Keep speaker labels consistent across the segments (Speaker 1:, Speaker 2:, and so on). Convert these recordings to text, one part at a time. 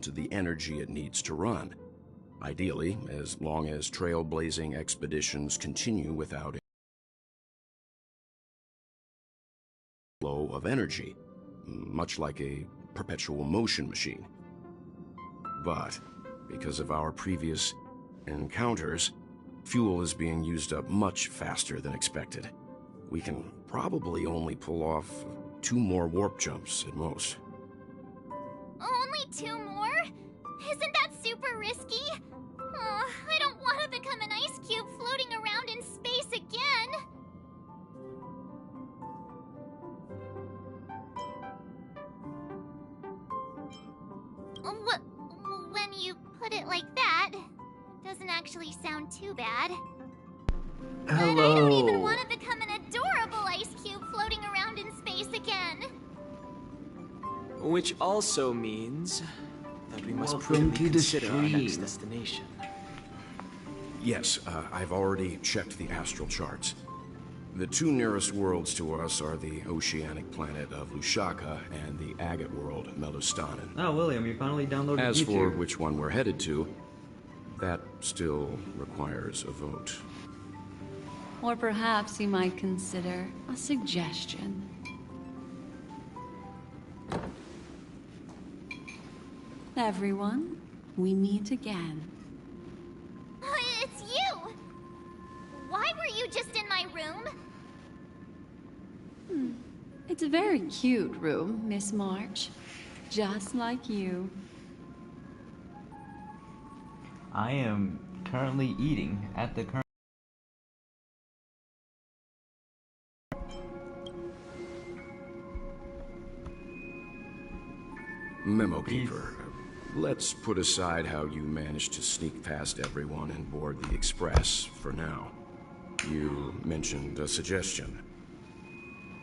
Speaker 1: to the energy it needs to run. Ideally, as long as trailblazing expeditions continue without a flow of energy, much like a perpetual motion machine. But because of our previous encounters, fuel is being used up much faster than expected. We can probably only pull off 2 more warp jumps at most.
Speaker 2: Only 2 more? Isn't that super risky? Oh, I don't want to become an ice cube floating around in space again. When you put it like that, it doesn't actually sound too bad.
Speaker 3: Hello.
Speaker 2: But I don't even want to become an adorable ice cube floating around in space again.
Speaker 4: Which also means that we must
Speaker 3: Welcome
Speaker 4: prudently
Speaker 3: to the
Speaker 4: consider our next
Speaker 3: stream.
Speaker 4: destination.
Speaker 1: Yes, I've already checked the astral charts. The 2 nearest worlds to us are the oceanic planet of Lushaka and the agate world, Melostanin.
Speaker 3: Oh, William, you finally downloaded
Speaker 1: As
Speaker 3: YouTube.
Speaker 1: for which one we're headed to, that still requires a vote.
Speaker 5: Or perhaps you might consider a suggestion. Everyone, we meet again.
Speaker 2: It's you! Why were you just in my room?
Speaker 5: It's a very cute room, Miss March. Just like you.
Speaker 3: I am currently eating at the current.
Speaker 1: Memo Keeper, let's put aside how you managed to sneak past everyone and board the Express for now. You mentioned a suggestion.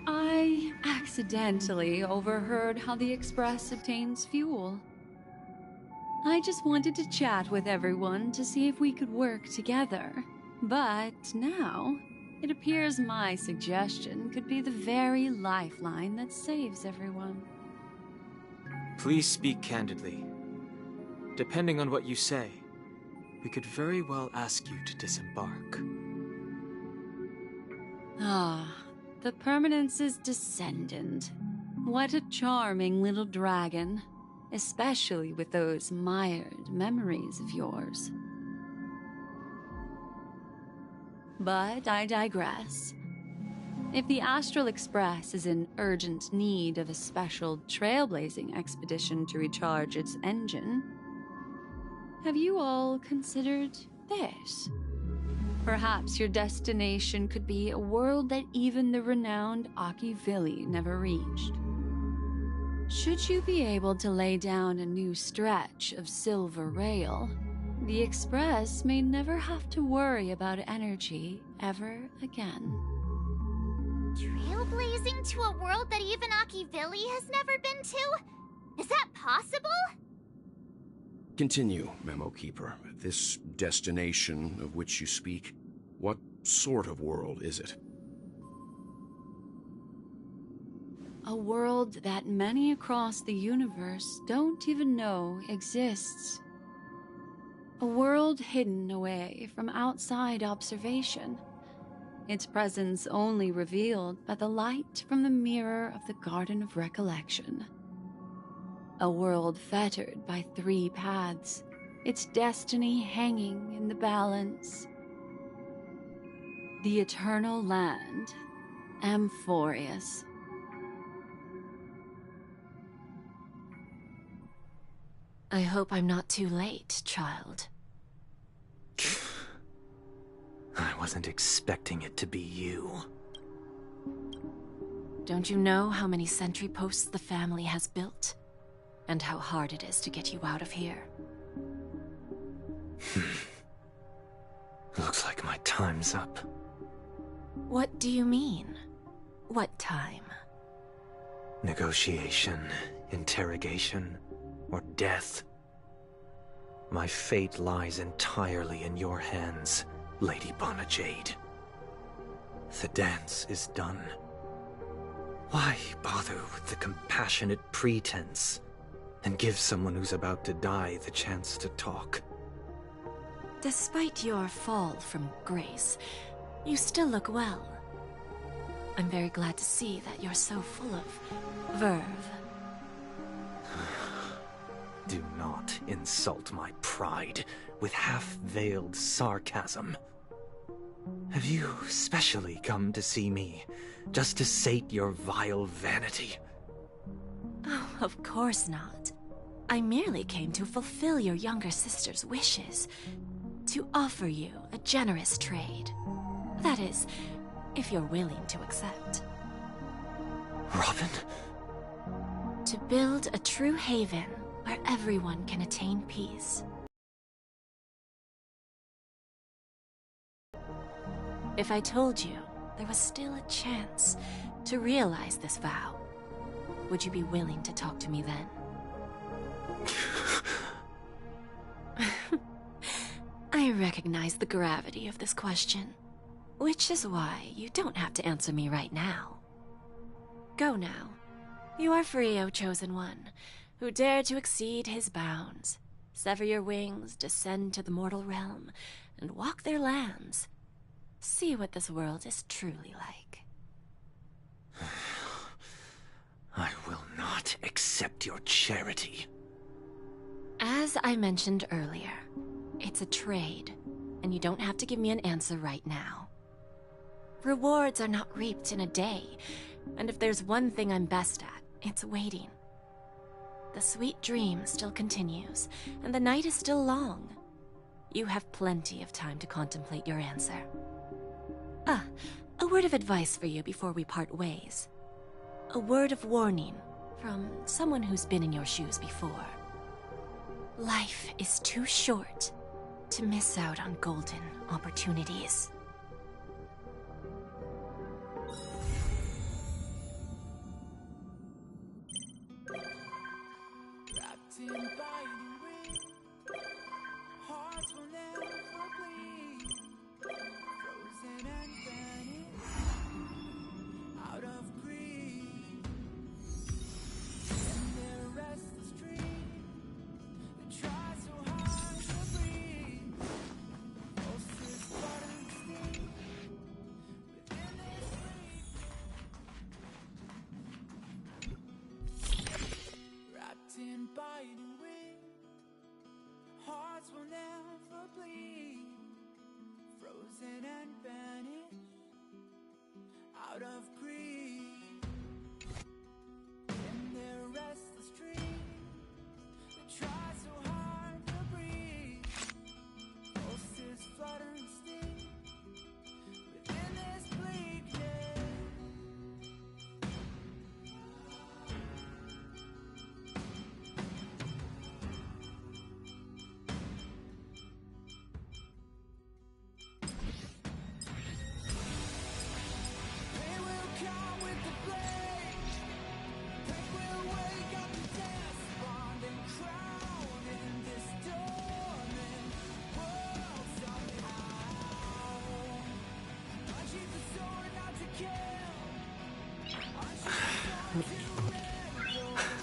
Speaker 5: I accidentally overheard how the Express obtains fuel. I just wanted to chat with everyone to see if we could work together. But now, it appears my suggestion could be the very lifeline that saves everyone.
Speaker 4: Please speak candidly. Depending on what you say, we could very well ask you to disembark.
Speaker 5: Ah, the Permanence's descendant. What a charming little dragon, especially with those mired memories of yours. But I digress. If the Astral Express is in urgent need of a special trailblazing expedition to recharge its engine, have you all considered this? Perhaps your destination could be a world that even the renowned Akivili never reached. Should you be able to lay down a new stretch of silver rail, the Express may never have to worry about energy ever again.
Speaker 2: Trailblazing to a world that even Akivili has never been to? Is that possible?
Speaker 1: Continue, Memo Keeper. This destination of which you speak, what sort of world is it?
Speaker 5: A world that many across the universe don't even know exists. A world hidden away from outside observation. Its presence only revealed by the light from the mirror of the Garden of Recollection. A world fettered by 3 paths, its destiny hanging in the balance. The Eternal Land, Amphorius.
Speaker 6: I hope I'm not too late, child.
Speaker 4: I wasn't expecting it to be you.
Speaker 6: Don't you know how many sentry posts the family has built? And how hard it is to get you out of here?
Speaker 4: Looks like my time's up.
Speaker 6: What do you mean? What time?
Speaker 4: Negotiation, interrogation, or death. My fate lies entirely in your hands, Lady Bonajade. The dance is done. Why bother with the compassionate pretense? and give someone who's about to die the chance to talk.
Speaker 6: Despite your fall from grace, you still look well. I'm very glad to see that you're so full of verve.
Speaker 4: Do not insult my pride with half-veiled sarcasm. Have you specially come to see me, just to sate your vile vanity?
Speaker 6: Oh, of course not. I merely came to fulfill your younger sister's wishes. To offer you a generous trade. That is, if you're willing to accept.
Speaker 4: Robin?
Speaker 6: To build a true haven where everyone can attain peace. If I told you there was still a chance to realize this vow, would you be willing to talk to me then? I recognize the gravity of this question, which is why you don't have to answer me right now. Go now. You are free, O Chosen One, who dare to exceed his bounds, sever your wings, descend to the mortal realm, and walk their lands. See what this world is truly like.
Speaker 4: I will not accept your charity.
Speaker 6: As I mentioned earlier, it's a trade, and you don't have to give me an answer right now. Rewards are not reaped in a day, and if there's one thing I'm best at, it's waiting. The sweet dream still continues, and the night is still long. You have plenty of time to contemplate your answer. A word of advice for you before we part ways. A word of warning from someone who's been in your shoes before. Life is too short to miss out on golden opportunities.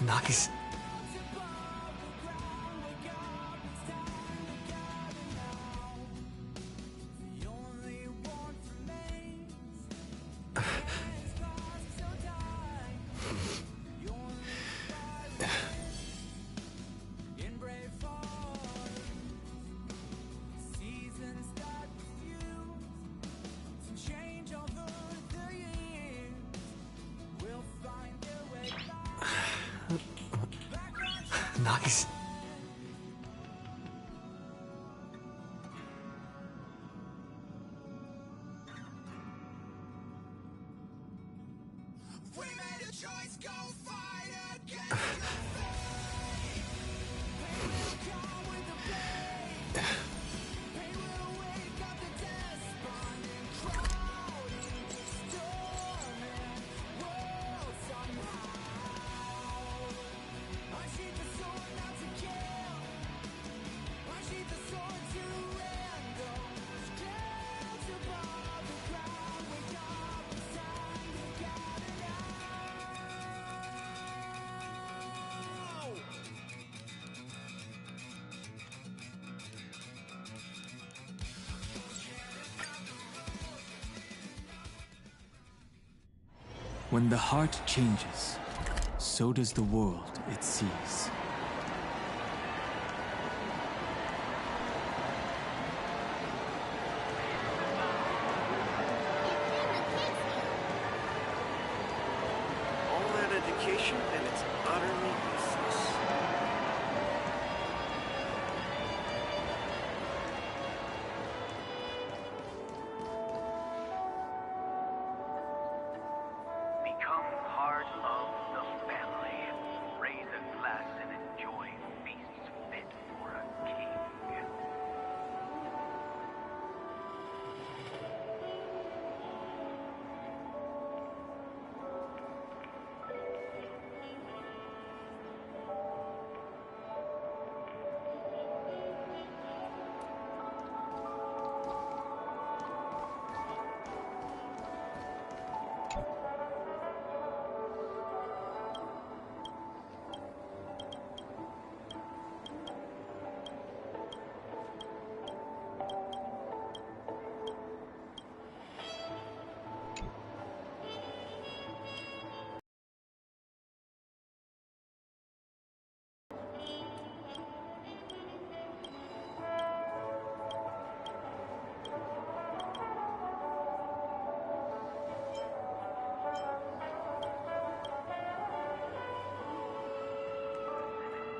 Speaker 4: Nice. Nice.
Speaker 7: We made a choice, go fight against
Speaker 8: When the heart changes, so does the world it sees.
Speaker 9: All that education and it's utterly useless.
Speaker 10: Become part of the family. Raise a glass and enjoy feasts fit for a king.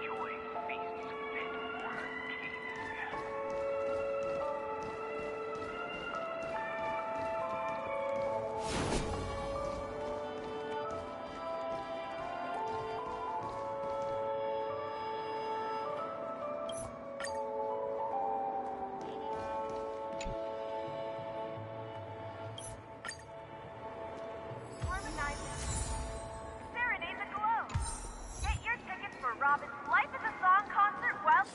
Speaker 10: Enjoy feasts fit for a king.
Speaker 11: Serenade the Glow. Get your tickets for Robin's Life is a Song concert while...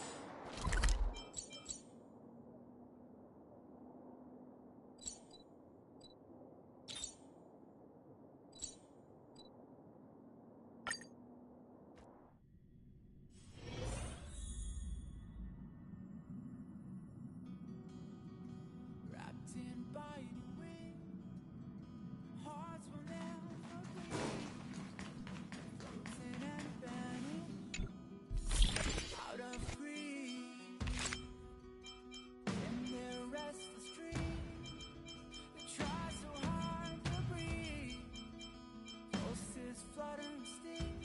Speaker 7: Wrapped in biting wind, hearts will never bleed. Frozen and vanished out of greed. In their restless dream, they try so hard to breathe. Pulses flutter and sting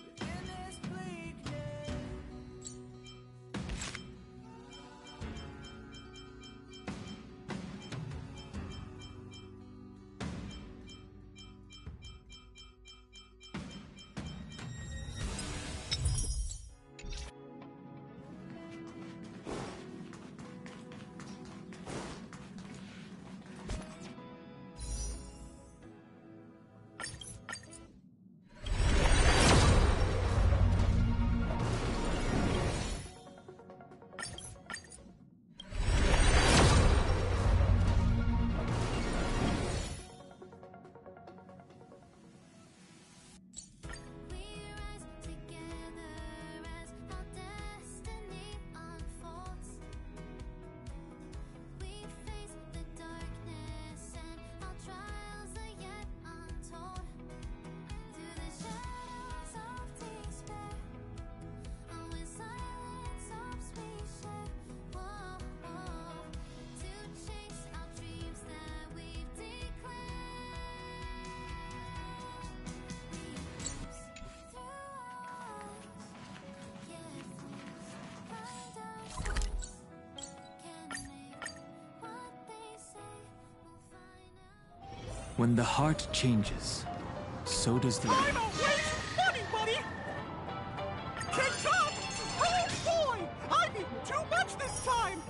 Speaker 7: within this bleakness.
Speaker 2: We rise together as our destiny unfolds. We face the darkness and our trials are yet untold. Through the shadows of despair, oh, in silence hopes we share. Whoa, whoa, to chase our dreams that we've declared.
Speaker 8: When the heart changes, so does the...
Speaker 7: I'm a waste money, buddy! Catch up! Oh boy! I've eaten too much this time!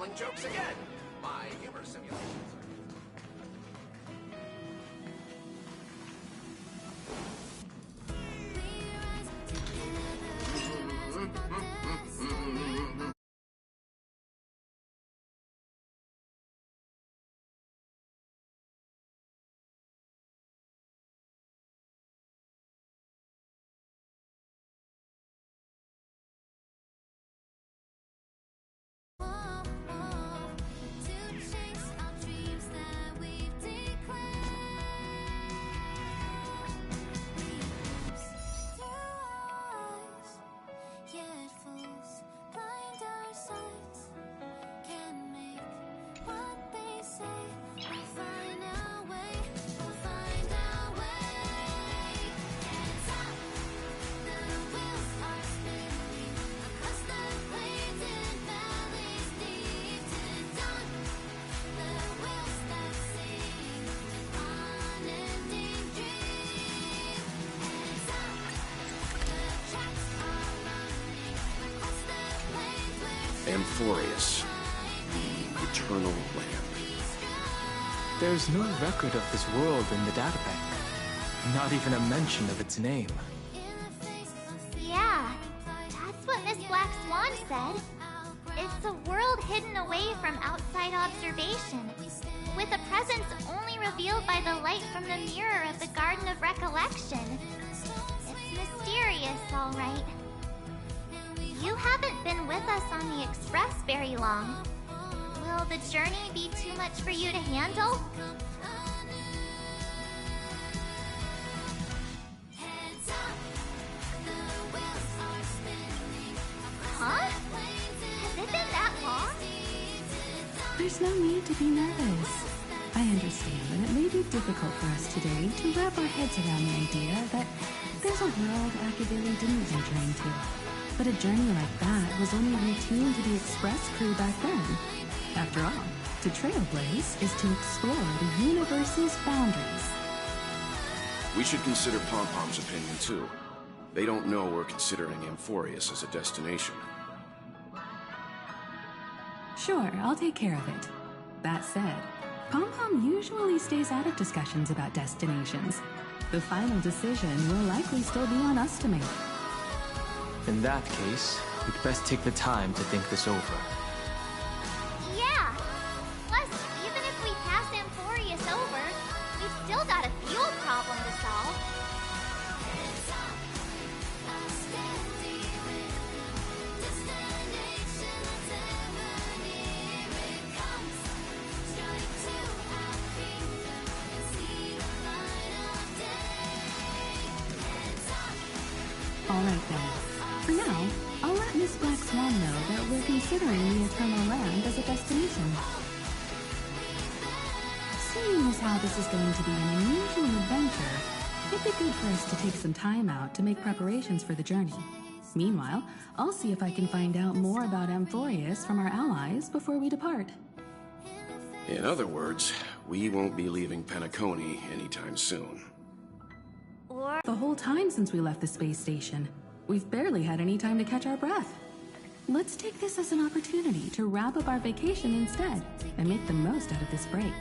Speaker 1: telling jokes again. My humor simulations.
Speaker 2: To chase our dreams that we've declared. Leaves through eyes, yet fools blind our sights. Can make what they say. We'll find our way. We'll find our way. Hands up, the wheels are spinning across the plains and valleys deep to dawn. The wheels that sing an unending dream. Hands up, the tracks are running across the plains where
Speaker 1: Amphorius, the eternal land.
Speaker 8: There's no record of this world in the databank. Not even a mention of its name.
Speaker 11: Yeah, that's what Miss Black Swan said. It's a world hidden away from outside observation, with a presence only revealed by the light from the mirror of the Garden of Recollection. It's mysterious, all right. You haven't been with us on the Express very long. Will the journey be too much for you to handle? Huh? Has it been that long?
Speaker 12: There's no need to be nervous. I understand that it may be difficult for us today to wrap our heads around the idea that there's a world Akaviri didn't venture into. But a journey like that was only routine to the Express crew back then. After all, to trailblaze is to explore the universe's boundaries.
Speaker 1: We should consider Pom-Pom's opinion, too. They don't know we're considering Amphorius as a destination.
Speaker 12: Sure, I'll take care of it. That said, Pom-Pom usually stays out of discussions about destinations. The final decision will likely still be on us to make.
Speaker 8: In that case, we'd best take the time to think this over.
Speaker 11: Yeah! Plus, even if we pass Amphorius over, we've still got a fuel problem to solve.
Speaker 12: Alright then. For now, I'll let Miss Black Swan know that we're considering the Eternal Land as a destination. Seeing as how this is going to be an unusual adventure, it'd be good for us to take some time out to make preparations for the journey. Meanwhile, I'll see if I can find out more about Amphorius from our allies before we depart.
Speaker 1: In other words, we won't be leaving Penacony anytime soon.
Speaker 12: The whole time since we left the space station, we've barely had any time to catch our breath. Let's take this as an opportunity to wrap up our vacation instead, and make the most out of this break.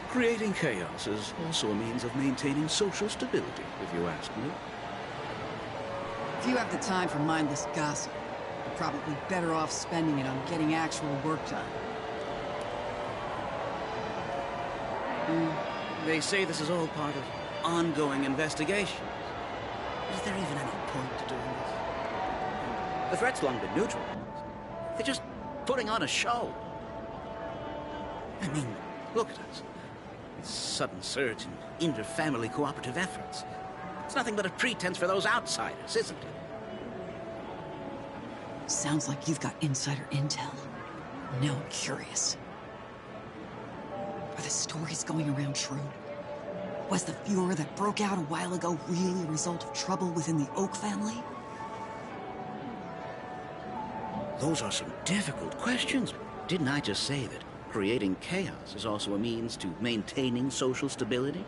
Speaker 13: Creating chaos is also a means of maintaining social stability, if you ask me.
Speaker 14: If you have the time for mindless gossip, you're probably better off spending it on getting actual work done.
Speaker 13: They say this is all part of ongoing investigations. Is there even any point to doing this? The threat's long been neutralized. They're just putting on a show. I mean, look at us. This sudden surge in inter-family cooperative efforts. It's nothing but a pretense for those outsiders, isn't it?
Speaker 14: Sounds like you've got insider intel. Now I'm curious. Are the stories going around true? Was the furor that broke out a while ago really a result of trouble within the Oak family?
Speaker 13: Those are some difficult questions. Didn't I just say that creating chaos is also a means to maintaining social stability?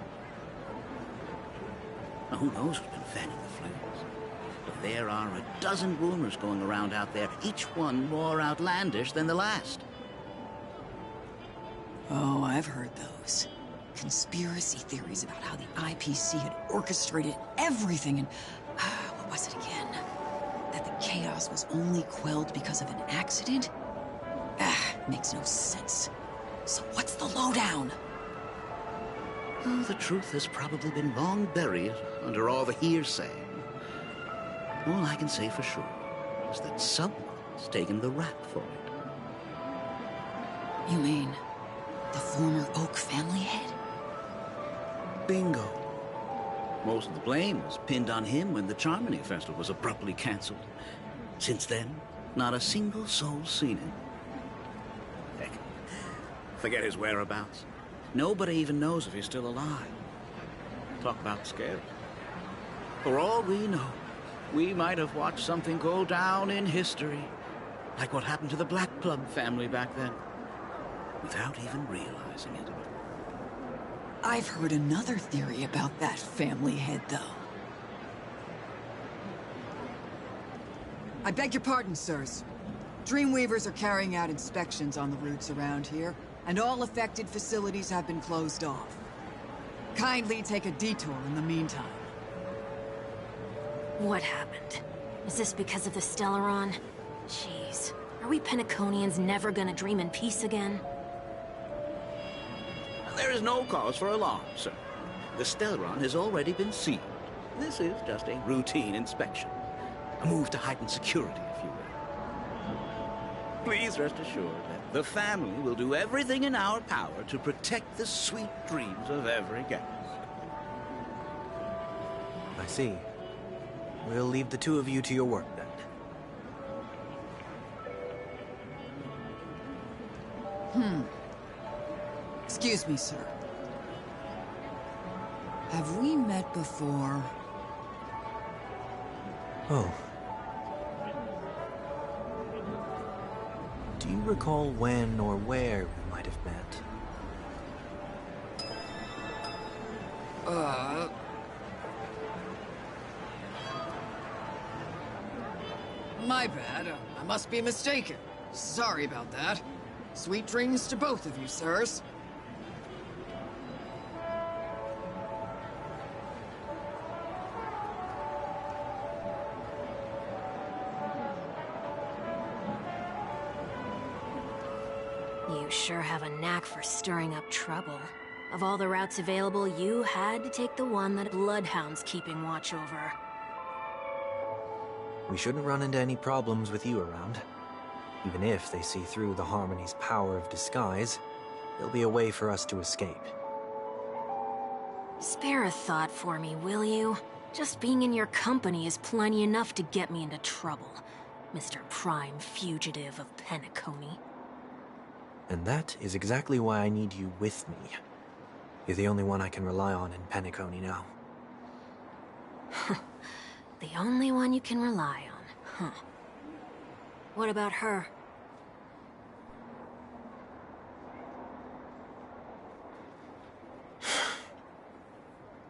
Speaker 13: Now, who knows who's been fanning the flames? But there are a dozen rumors going around out there, each one more outlandish than the last.
Speaker 14: Oh, I've heard those. Conspiracy theories about how the IPC had orchestrated everything and... what was it again? That the chaos was only quelled because of an accident? Makes no sense. So what's the lowdown?
Speaker 13: Oh, the truth has probably been long buried under all the hearsay. All I can say for sure is that someone's taken the rap for it.
Speaker 14: You mean the former Oak family head?
Speaker 13: Bingo. Most of the blame was pinned on him when the Charmony Festival was abruptly cancelled. Since then, not a single soul's seen him. Heck, forget his whereabouts. Nobody even knows if he's still alive. Talk about scary. For all we know, we might have watched something go down in history, like what happened to the Black Plum family back then, without even realizing it.
Speaker 14: I've heard another theory about that family head, though. I beg your pardon, sirs. Dreamweavers are carrying out inspections on the routes around here, and all affected facilities have been closed off. Kindly take a detour in the meantime.
Speaker 6: What happened? Is this because of the Stellaron? Jeez, are we Penaconians never gonna dream in peace again?
Speaker 13: There is no cause for alarm, sir. The Stellaron has already been sealed. This is just a routine inspection. A move to heighten security, if you will. Please rest assured that the family will do everything in our power to protect the sweet dreams of every guest.
Speaker 4: I see. We'll leave the two of you to your work, then.
Speaker 14: Excuse me, sir. Have we met before?
Speaker 4: Oh. Do you recall when or where we might have met?
Speaker 14: My bad. I must be mistaken. Sorry about that. Sweet dreams to both of you, sirs.
Speaker 6: You sure have a knack for stirring up trouble. Of all the routes available, you had to take the one that Bloodhound's keeping watch over.
Speaker 4: We shouldn't run into any problems with you around. Even if they see through the Harmony's power of disguise, there'll be a way for us to escape.
Speaker 6: Spare a thought for me, will you? Just being in your company is plenty enough to get me into trouble, Mr. Prime Fugitive of Penacony.
Speaker 4: And that is exactly why I need you with me. You're the only one I can rely on in Penacony now.
Speaker 6: The only one you can rely on, huh? What about her?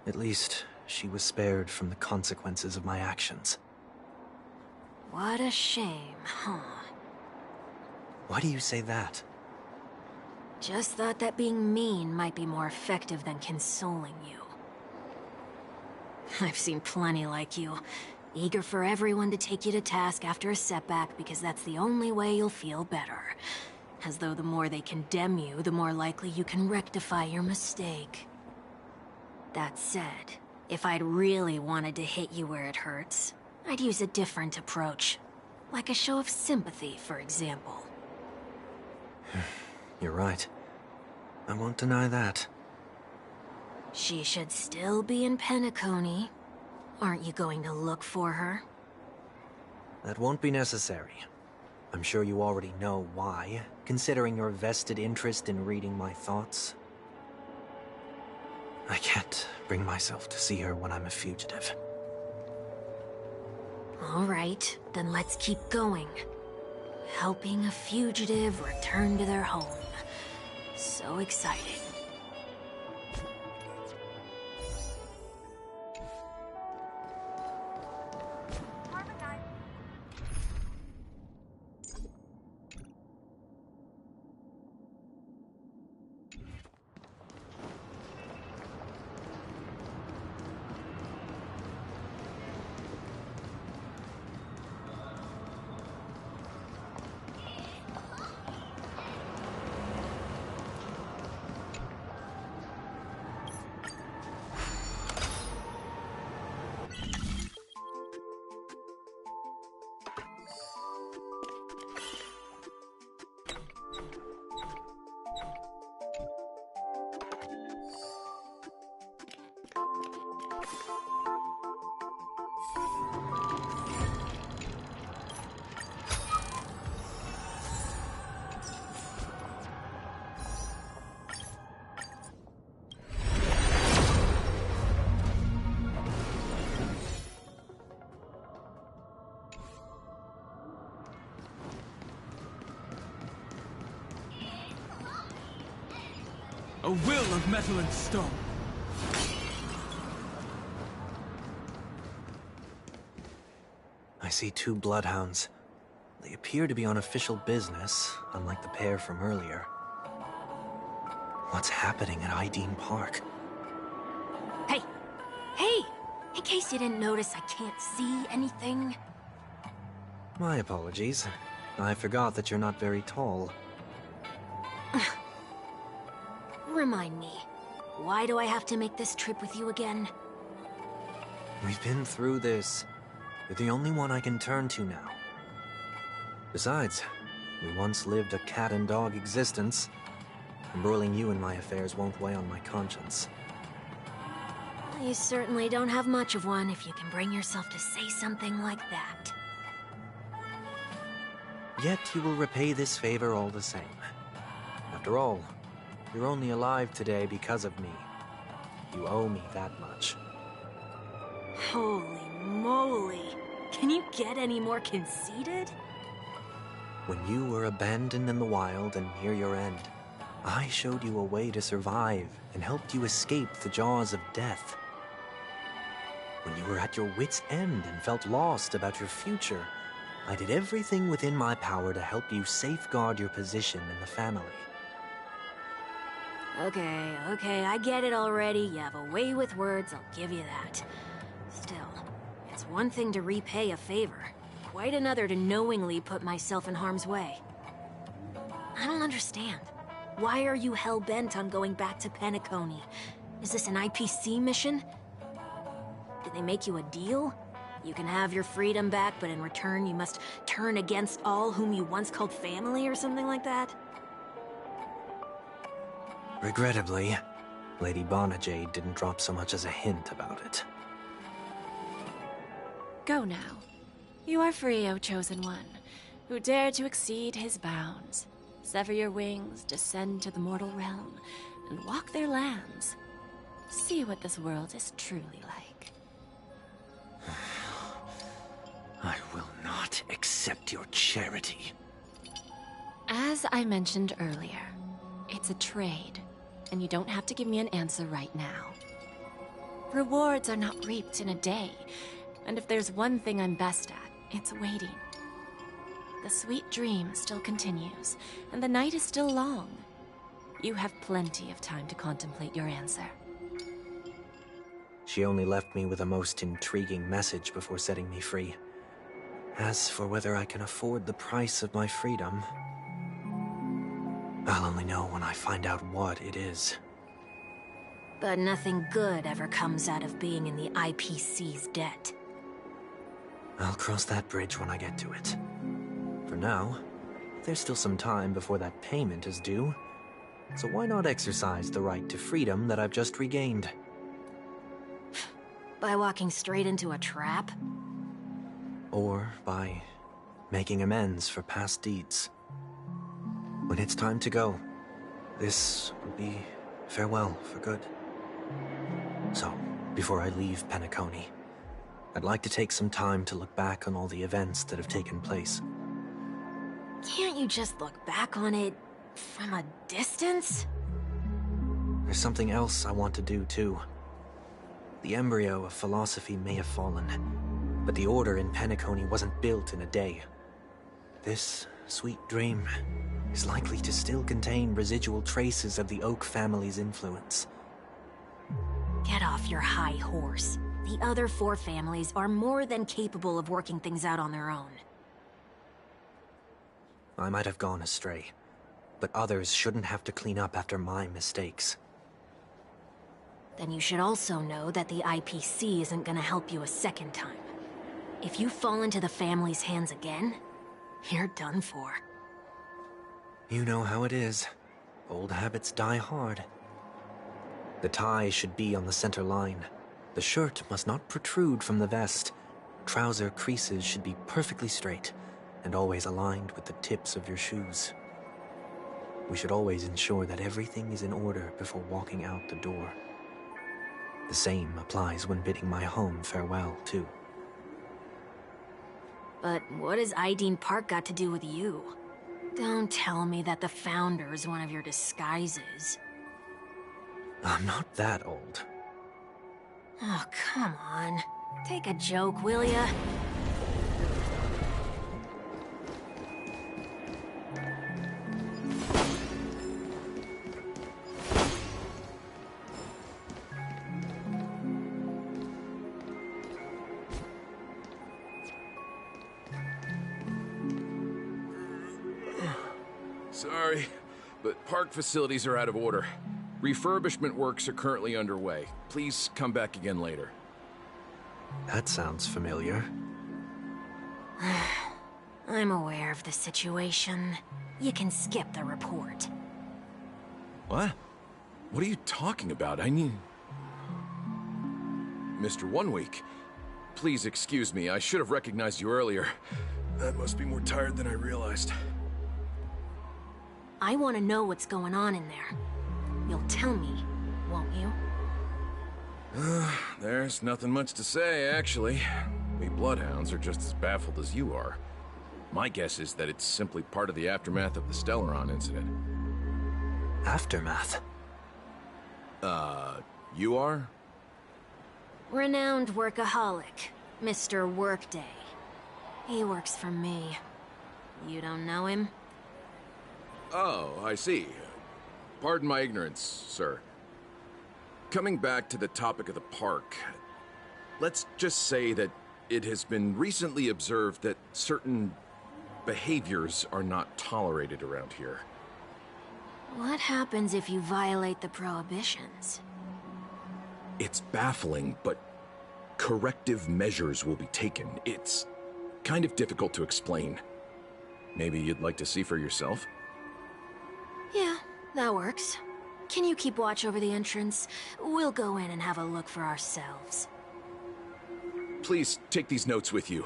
Speaker 4: At least, she was spared from the consequences of my actions.
Speaker 6: What a shame, huh?
Speaker 4: Why do you say that?
Speaker 6: Just thought that being mean might be more effective than consoling you. I've seen plenty like you, eager for everyone to take you to task after a setback because that's the only way you'll feel better. As though the more they condemn you, the more likely you can rectify your mistake. That said, if I'd really wanted to hit you where it hurts, I'd use a different approach. Like a show of sympathy, for example.
Speaker 4: You're right. I won't deny that.
Speaker 6: She should still be in Penacony. Aren't you going to look for her?
Speaker 4: That won't be necessary. I'm sure you already know why, considering your vested interest in reading my thoughts. I can't bring myself to see her when I'm a fugitive.
Speaker 15: All right, then let's keep going. Helping a fugitive return to their home. So exciting.
Speaker 8: A will of metal and stone.
Speaker 4: I see two bloodhounds. They appear to be on official business, unlike the pair from earlier. What's happening at Ideen Park?
Speaker 15: Hey! Hey! In case you didn't notice, I can't see anything.
Speaker 4: My apologies. I forgot that you're not very tall.
Speaker 15: Remind me, why do I have to make this trip with you again?
Speaker 4: We've been through this. You're the only one I can turn to now. Besides, we once lived a cat-and-dog existence. Embroiling you in my affairs won't weigh on my conscience.
Speaker 15: You certainly don't have much of one if you can bring yourself to say something like that.
Speaker 4: Yet you will repay this favor all the same. After all, you're only alive today because of me. You owe me that much.
Speaker 15: Holy moly! Can you get any more conceited?
Speaker 4: When you were abandoned in the wild and near your end, I showed you a way to survive and helped you escape the jaws of death. When you were at your wit's end and felt lost about your future, I did everything within my power to help you safeguard your position in the family.
Speaker 15: Okay, I get it already. You have a way with words, I'll give you that. Still, it's one thing to repay a favor, quite another to knowingly put myself in harm's way. I don't understand. Why are you hell-bent on going back to Penacony? Is this an IPC mission? Did they make you a deal? You can have your freedom back, but in return you must turn against all whom you once called family or something like that?
Speaker 4: Regrettably, Lady Bonajade didn't drop so much as a hint about it.
Speaker 6: Go now. You are free, O Chosen One, who dare to exceed his bounds. Sever your wings, descend to the mortal realm, and walk their lands. See what this world is truly like.
Speaker 4: I will not accept your charity.
Speaker 6: As I mentioned earlier, it's a trade, and you don't have to give me an answer right now. Rewards are not reaped in a day, and if there's one thing I'm best at, it's waiting. The sweet dream still continues, and the night is still long. You have plenty of time to contemplate your answer.
Speaker 4: She only left me with a most intriguing message before setting me free. As for whether I can afford the price of my freedom, I'll only know when I find out what it is.
Speaker 15: But nothing good ever comes out of being in the IPC's debt.
Speaker 4: I'll cross that bridge when I get to it. For now, there's still some time before that payment is due, so why not exercise the right to freedom that I've just regained?
Speaker 15: By walking straight into a trap?
Speaker 4: Or by making amends for past deeds. When it's time to go, this will be farewell for good. So, before I leave Penacony, I'd like to take some time to look back on all the events that have taken place.
Speaker 15: Can't you just look back on it from a distance?
Speaker 4: There's something else I want to do, too. The embryo of philosophy may have fallen, but the Order in Penacony wasn't built in a day. This sweet dream is likely to still contain residual traces of the Oak family's influence.
Speaker 15: Get off your high horse. The other 4 families are more than capable of working things out on their own.
Speaker 4: I might have gone astray, but others shouldn't have to clean up after my mistakes.
Speaker 15: Then you should also know that the IPC isn't gonna help you a second time. If you fall into the family's hands again, you're done for.
Speaker 4: You know how it is. Old habits die hard. The tie should be on the center line. The shirt must not protrude from the vest. Trouser creases should be perfectly straight, and always aligned with the tips of your shoes. We should always ensure that everything is in order before walking out the door. The same applies when bidding my home farewell, too.
Speaker 15: But what has Ideen Park got to do with you? Don't tell me that the Founder's one of your disguises.
Speaker 4: I'm not that old.
Speaker 15: Oh, come on. Take a joke, will ya?
Speaker 16: Sorry, but park facilities are out of order. Refurbishment works are currently underway. Please come back again later.
Speaker 4: That sounds familiar.
Speaker 15: I'm aware of the situation. You can skip the report.
Speaker 16: What? What are you talking about? I mean... Mr. One Week, please excuse me. I should have recognized you earlier. I must be more tired than I realized.
Speaker 15: I want to know what's going on in there. You'll tell me, won't you?
Speaker 16: There's nothing much to say, actually. We Bloodhounds are just as baffled as you are. My guess is that it's simply part of the aftermath of the Stellaron incident.
Speaker 4: Aftermath?
Speaker 16: You are?
Speaker 15: Renowned workaholic, Mr. Workday. He works for me. You don't know him?
Speaker 16: Oh, I see. Pardon my ignorance, sir. Coming back to the topic of the park, let's just say that it has been recently observed that certain behaviors are not tolerated around here.
Speaker 15: What happens if you violate the prohibitions?
Speaker 16: It's baffling, but corrective measures will be taken. It's kind of difficult to explain. Maybe you'd like to see for yourself?
Speaker 15: Yeah, that works. Can you keep watch over the entrance? We'll go in and have a look for ourselves.
Speaker 16: Please take these notes with you.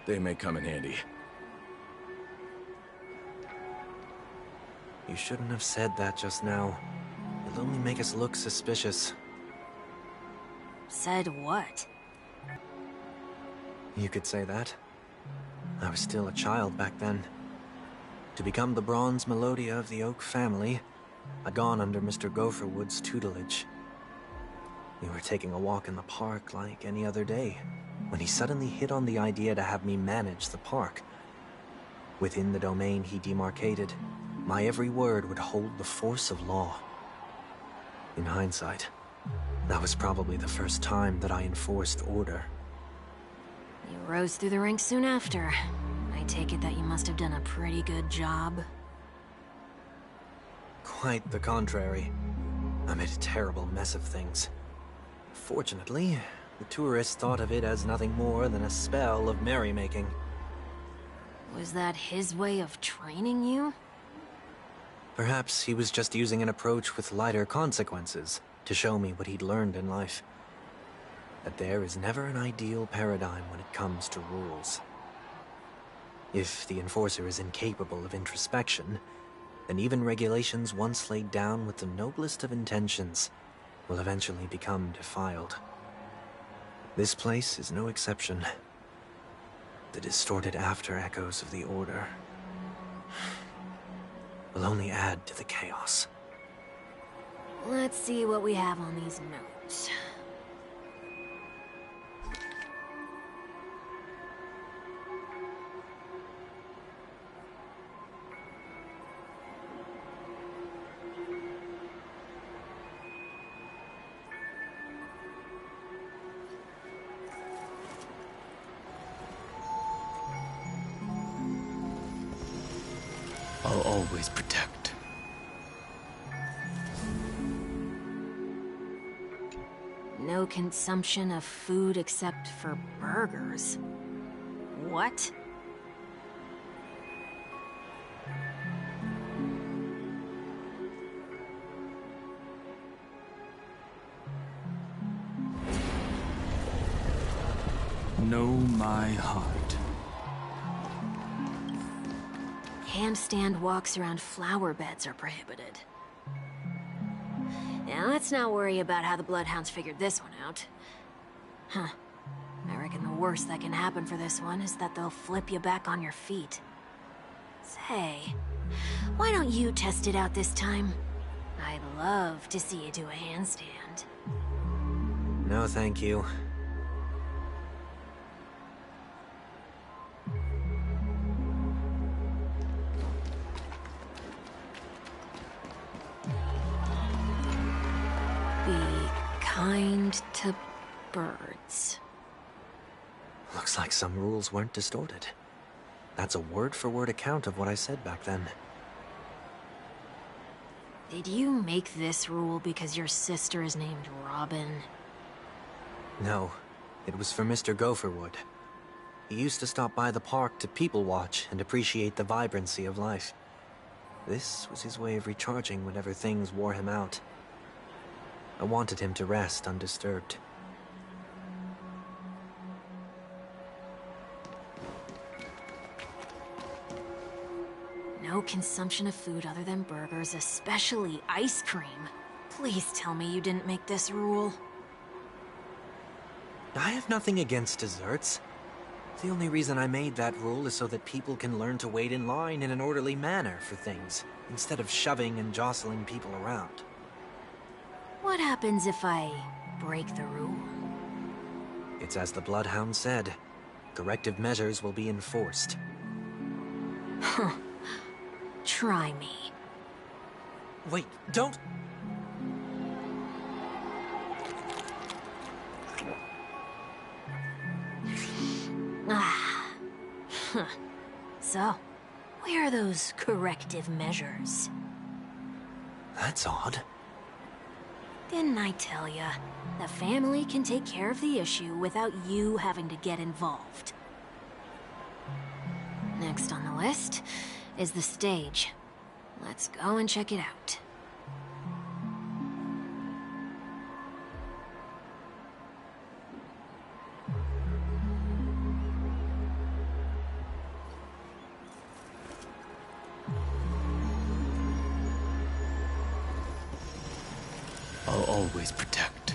Speaker 16: They may come in handy.
Speaker 4: You shouldn't have said that just now. It'll only make us look suspicious.
Speaker 15: Said what?
Speaker 4: You could say that. I was still a child back then. To become the Bronze Melodia of the Oak family, I'd gone under Mr. Gopherwood's tutelage. We were taking a walk in the park like any other day, when he suddenly hit on the idea to have me manage the park. Within the domain he demarcated, my every word would hold the force of law. In hindsight, that was probably the first time that I enforced order.
Speaker 15: You rose through the ranks soon after. I take it that you must have done a pretty good job.
Speaker 4: Quite the contrary. I made a terrible mess of things. Fortunately, the tourists thought of it as nothing more than a spell of merrymaking.
Speaker 15: Was that his way of training you?
Speaker 4: Perhaps he was just using an approach with lighter consequences to show me what he'd learned in life. That there is never an ideal paradigm when it comes to rules. If the enforcer is incapable of introspection, then even regulations once laid down with the noblest of intentions will eventually become defiled. This place is no exception. The distorted after echoes of the Order will only add to the chaos.
Speaker 15: Let's see what we have on these notes.
Speaker 8: I'll always protect.
Speaker 15: No consumption of food except for burgers. What?
Speaker 8: Know my heart.
Speaker 15: Handstand walks around flower beds are prohibited. Now let's not worry about how the Bloodhounds figured this one out. Huh. I reckon the worst that can happen for this one is that they'll flip you back on your feet. Say, why don't you test it out this time? I'd love to see you do a handstand.
Speaker 4: No, thank you.
Speaker 15: Be kind to birds.
Speaker 4: Looks like some rules weren't distorted. That's a word-for-word account of what I said back then.
Speaker 15: Did you make this rule because your sister is named Robin?
Speaker 4: No, it was for Mr. Gopherwood. He used to stop by the park to people watch and appreciate the vibrancy of life. This was his way of recharging whenever things wore him out. I wanted him to rest undisturbed.
Speaker 15: No consumption of food other than burgers, especially ice cream. Please tell me you didn't make this rule.
Speaker 4: I have nothing against desserts. The only reason I made that rule is so that people can learn to wait in line in an orderly manner for things, instead of shoving and jostling people around.
Speaker 15: What happens if I break the rule?
Speaker 4: It's as the Bloodhound said. Corrective measures will be enforced.
Speaker 15: Huh. Try me.
Speaker 4: Wait, don't...
Speaker 15: Ah. Huh. So, where are those corrective measures?
Speaker 4: That's odd.
Speaker 15: Didn't I tell ya? The family can take care of the issue without you having to get involved. Next on the list is the stage. Let's go and check it out.
Speaker 8: I'll always protect.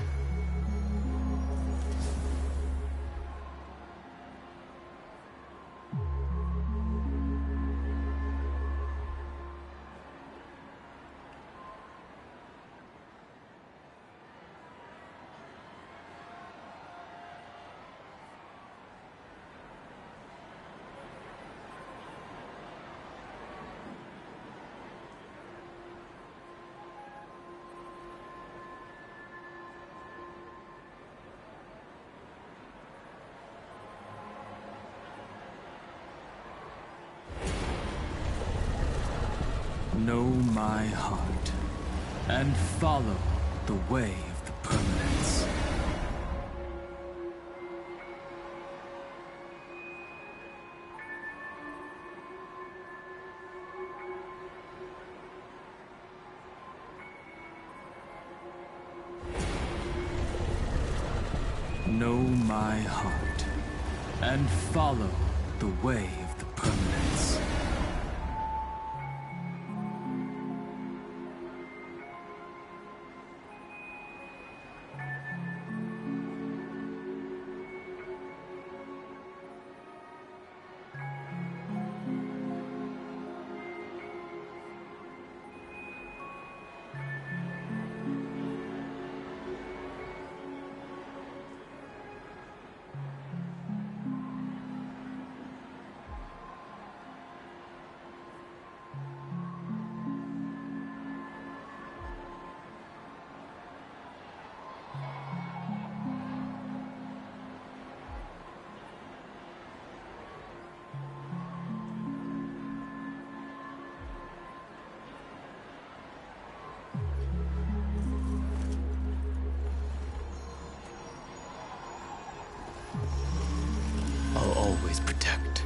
Speaker 8: Know my heart, and follow the way of the permanence. Know my heart, and follow the way of the permanence. always protect.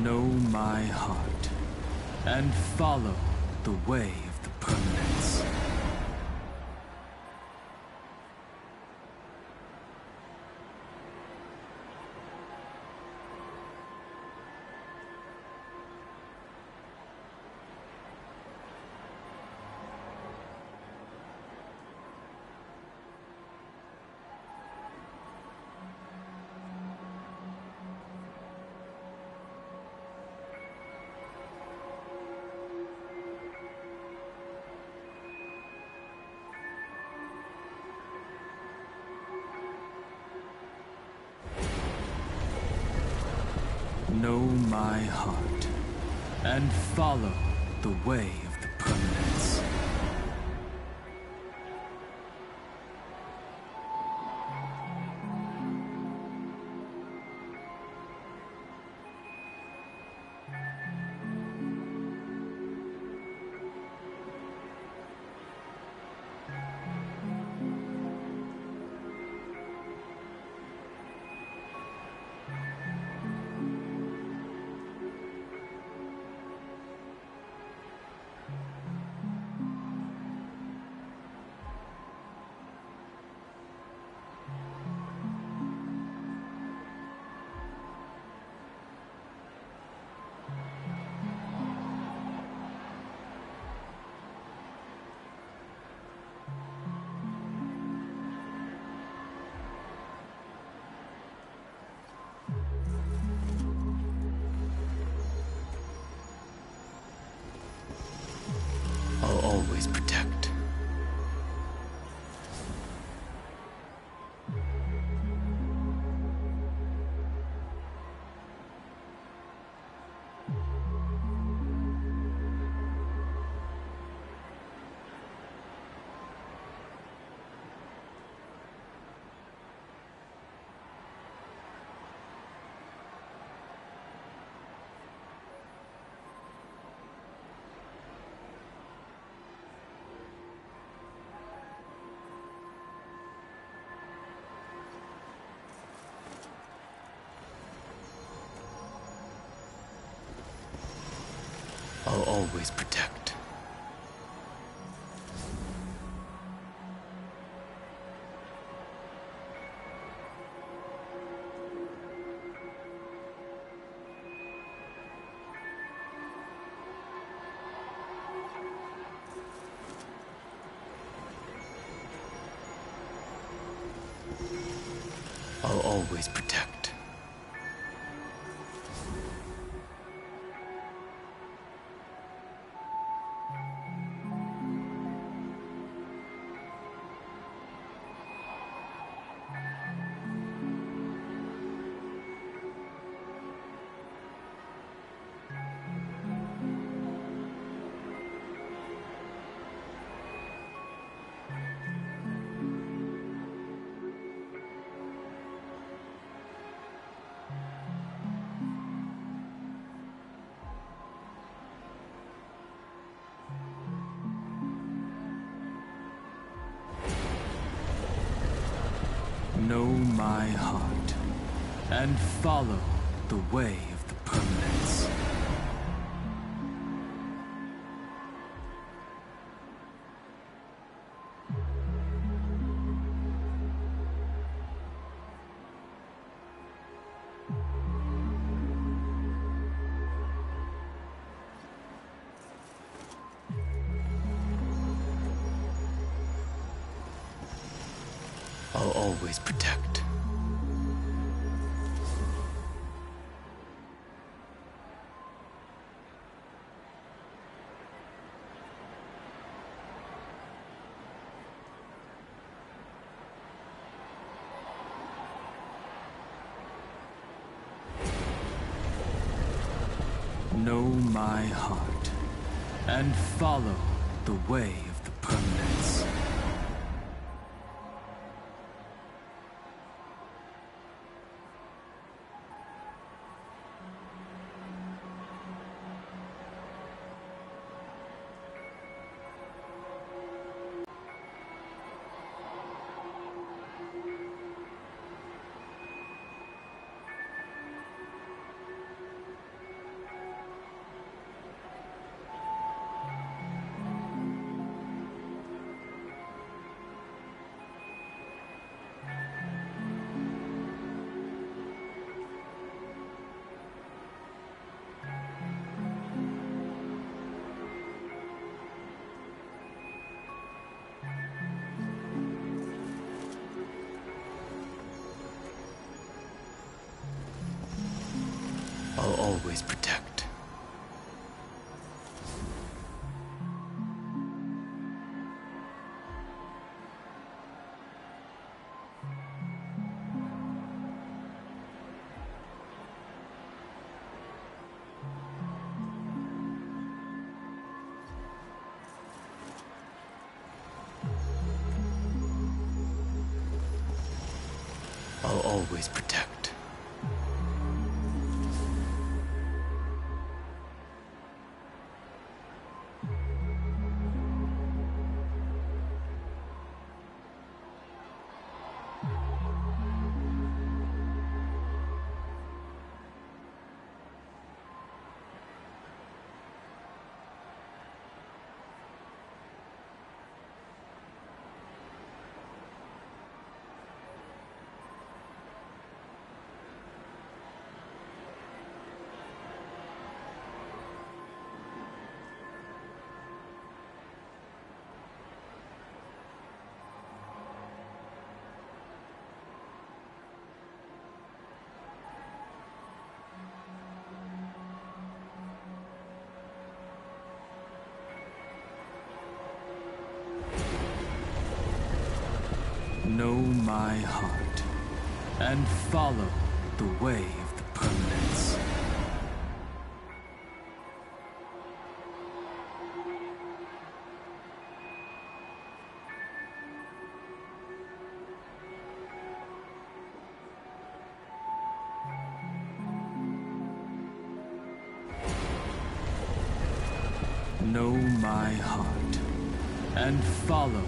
Speaker 8: Know my heart and follow the way of the permanence. Know my heart and follow the way of the permanence. I'll always protect. I'll always protect. I'll always protect. Know my heart and follow the way of the permanence. I'll always protect. Know my heart and follow the way of the permanence. always protect. I'll always protect. Know my heart, and follow the way of the permanence. Know my heart, and follow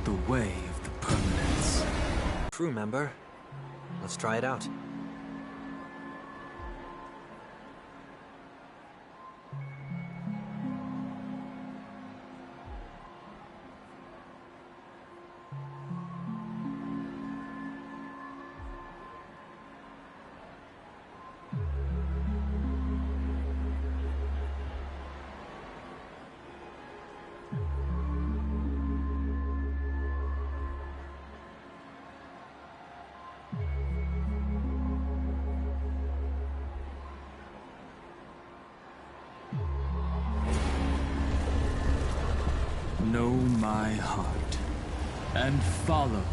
Speaker 8: the way of the permanence.
Speaker 4: Crew member, let's try it out.
Speaker 8: Know my heart, and follow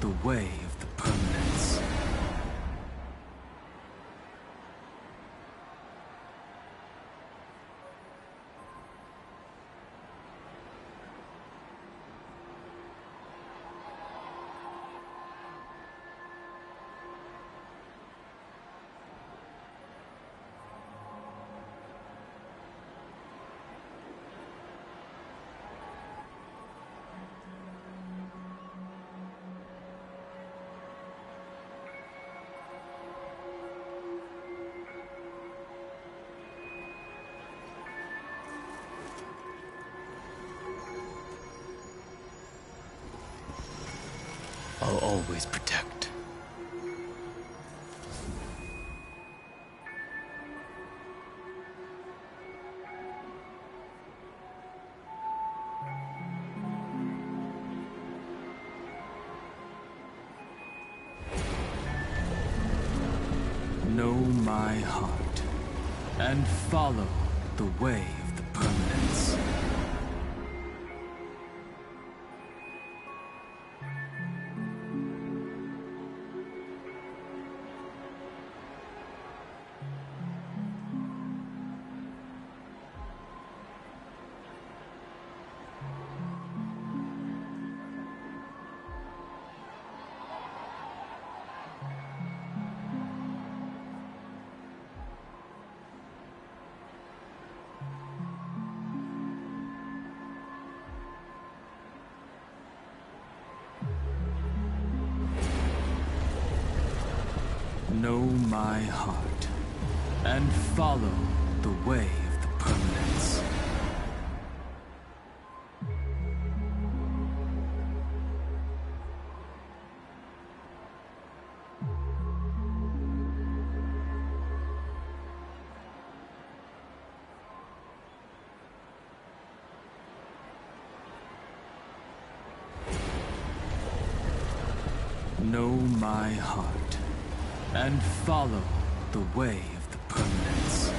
Speaker 8: the way of the permanence. I'll always protect. Know my heart, and follow the way of the permanence. Know my heart, and follow the way of the permanence. Know my heart, and follow the way of the permanence.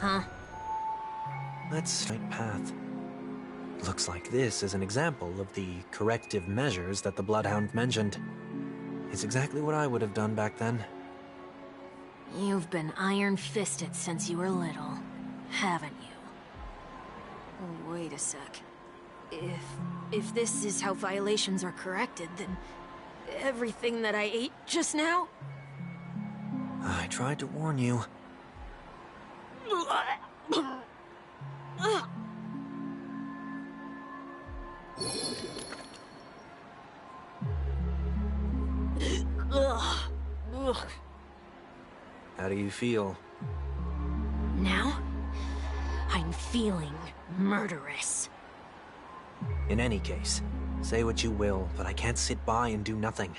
Speaker 15: huh?
Speaker 4: Let's right path. Looks like this is an example of the corrective measures that the Bloodhound mentioned. It's exactly what I would have done back then.
Speaker 15: You've been iron-fisted since you were little, haven't you? Oh, wait a sec. If this is how violations are corrected, then everything that I ate just now?
Speaker 4: I tried to warn you. How do you feel?
Speaker 15: Now? I'm feeling murderous.
Speaker 4: In any case, say what you will, but I can't sit by and do nothing.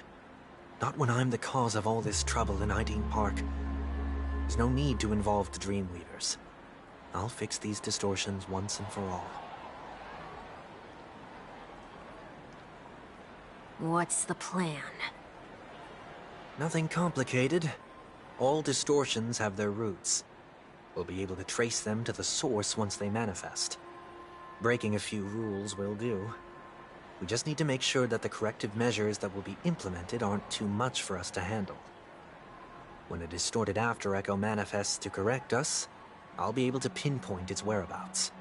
Speaker 4: Not when I'm the cause of all this trouble in Ideen Park. There's no need to involve the Dreamweavers. I'll fix these distortions once and for all.
Speaker 15: What's the plan?
Speaker 4: Nothing complicated. All distortions have their roots. We'll be able to trace them to the source once they manifest. Breaking a few rules will do. We just need to make sure that the corrective measures that will be implemented aren't too much for us to handle. When a distorted After Echo manifests to correct us, I'll be able to pinpoint its whereabouts.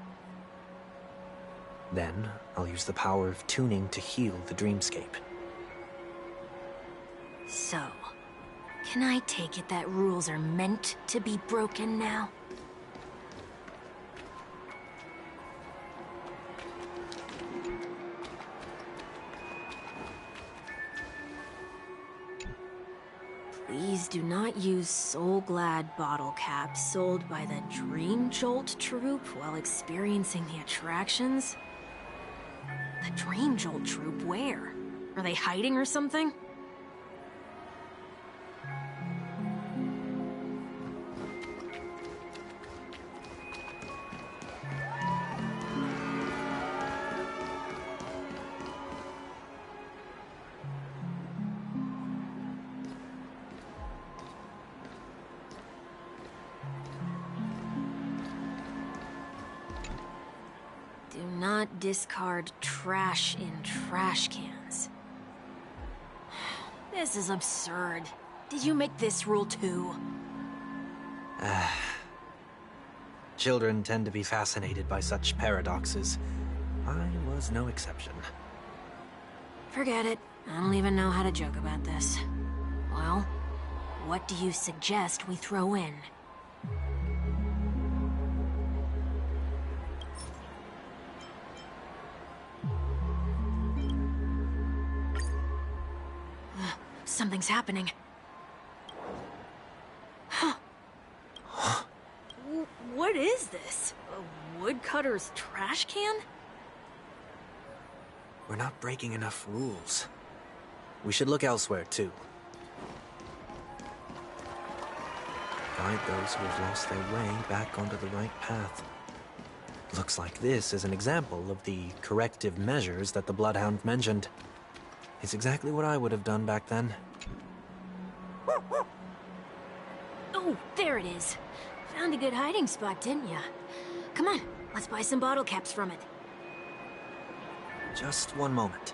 Speaker 4: Then, I'll use the power of tuning to heal the dreamscape.
Speaker 15: So, can I take it that rules are meant to be broken now? Please do not use Soul Glad bottle caps sold by the Dream Jolt troupe while experiencing the attractions. The Dream Jolt troupe, where? Are they hiding or something? Do not discard trash in trash cans. This is absurd. Did you make this rule too?
Speaker 4: Children tend to be fascinated by such paradoxes. I was no exception.
Speaker 15: Forget it. I don't even know how to joke about this. Well, what do you suggest we throw in? Something's happening. What is this? A woodcutter's trash can?
Speaker 4: We're not breaking enough rules. We should look elsewhere, too. Guide those who have lost their way back onto the right path. Looks like this is an example of the corrective measures that the Bloodhound mentioned. It's exactly what I would have done back then.
Speaker 15: Oh, there it is. Found a good hiding spot, didn't ya? Come on, let's buy some bottle caps from it.
Speaker 4: Just one moment.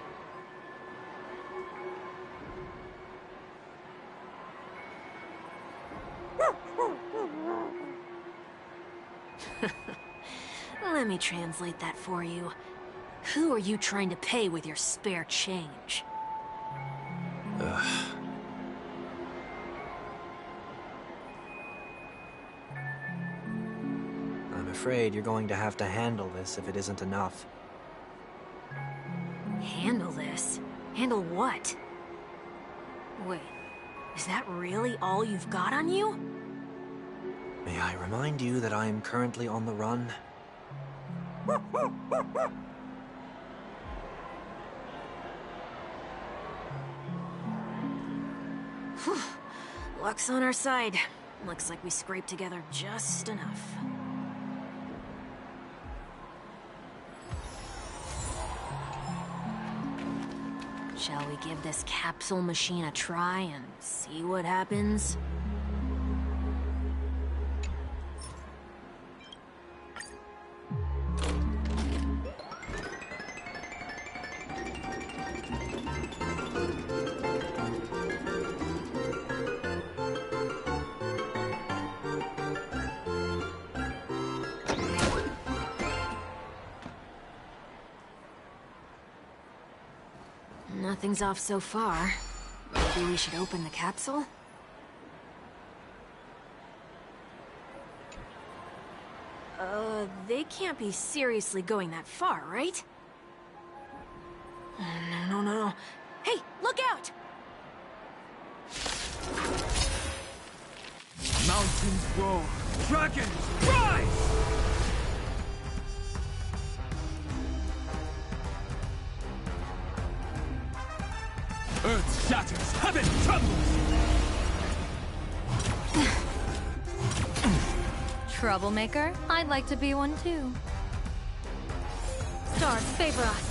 Speaker 15: Let me translate that for you. Who are you trying to pay with your spare change?
Speaker 4: Ugh. I'm afraid you're going to have to handle this if it isn't enough.
Speaker 15: Handle this? Handle what? Wait, is that really all you've got on you?
Speaker 4: May I remind you that I am currently on the run?
Speaker 15: Whew. Luck's on our side. Looks like we scraped together just enough. Shall we give this capsule machine a try and see what happens? Nothing's off so far. Maybe we should open the capsule? They can't be seriously going that far, right? No. Hey, look out!
Speaker 8: Mountains roar, dragons rise! Earth shatters, heaven trembles!
Speaker 5: Troublemaker? I'd like to be one too. Stars favor us.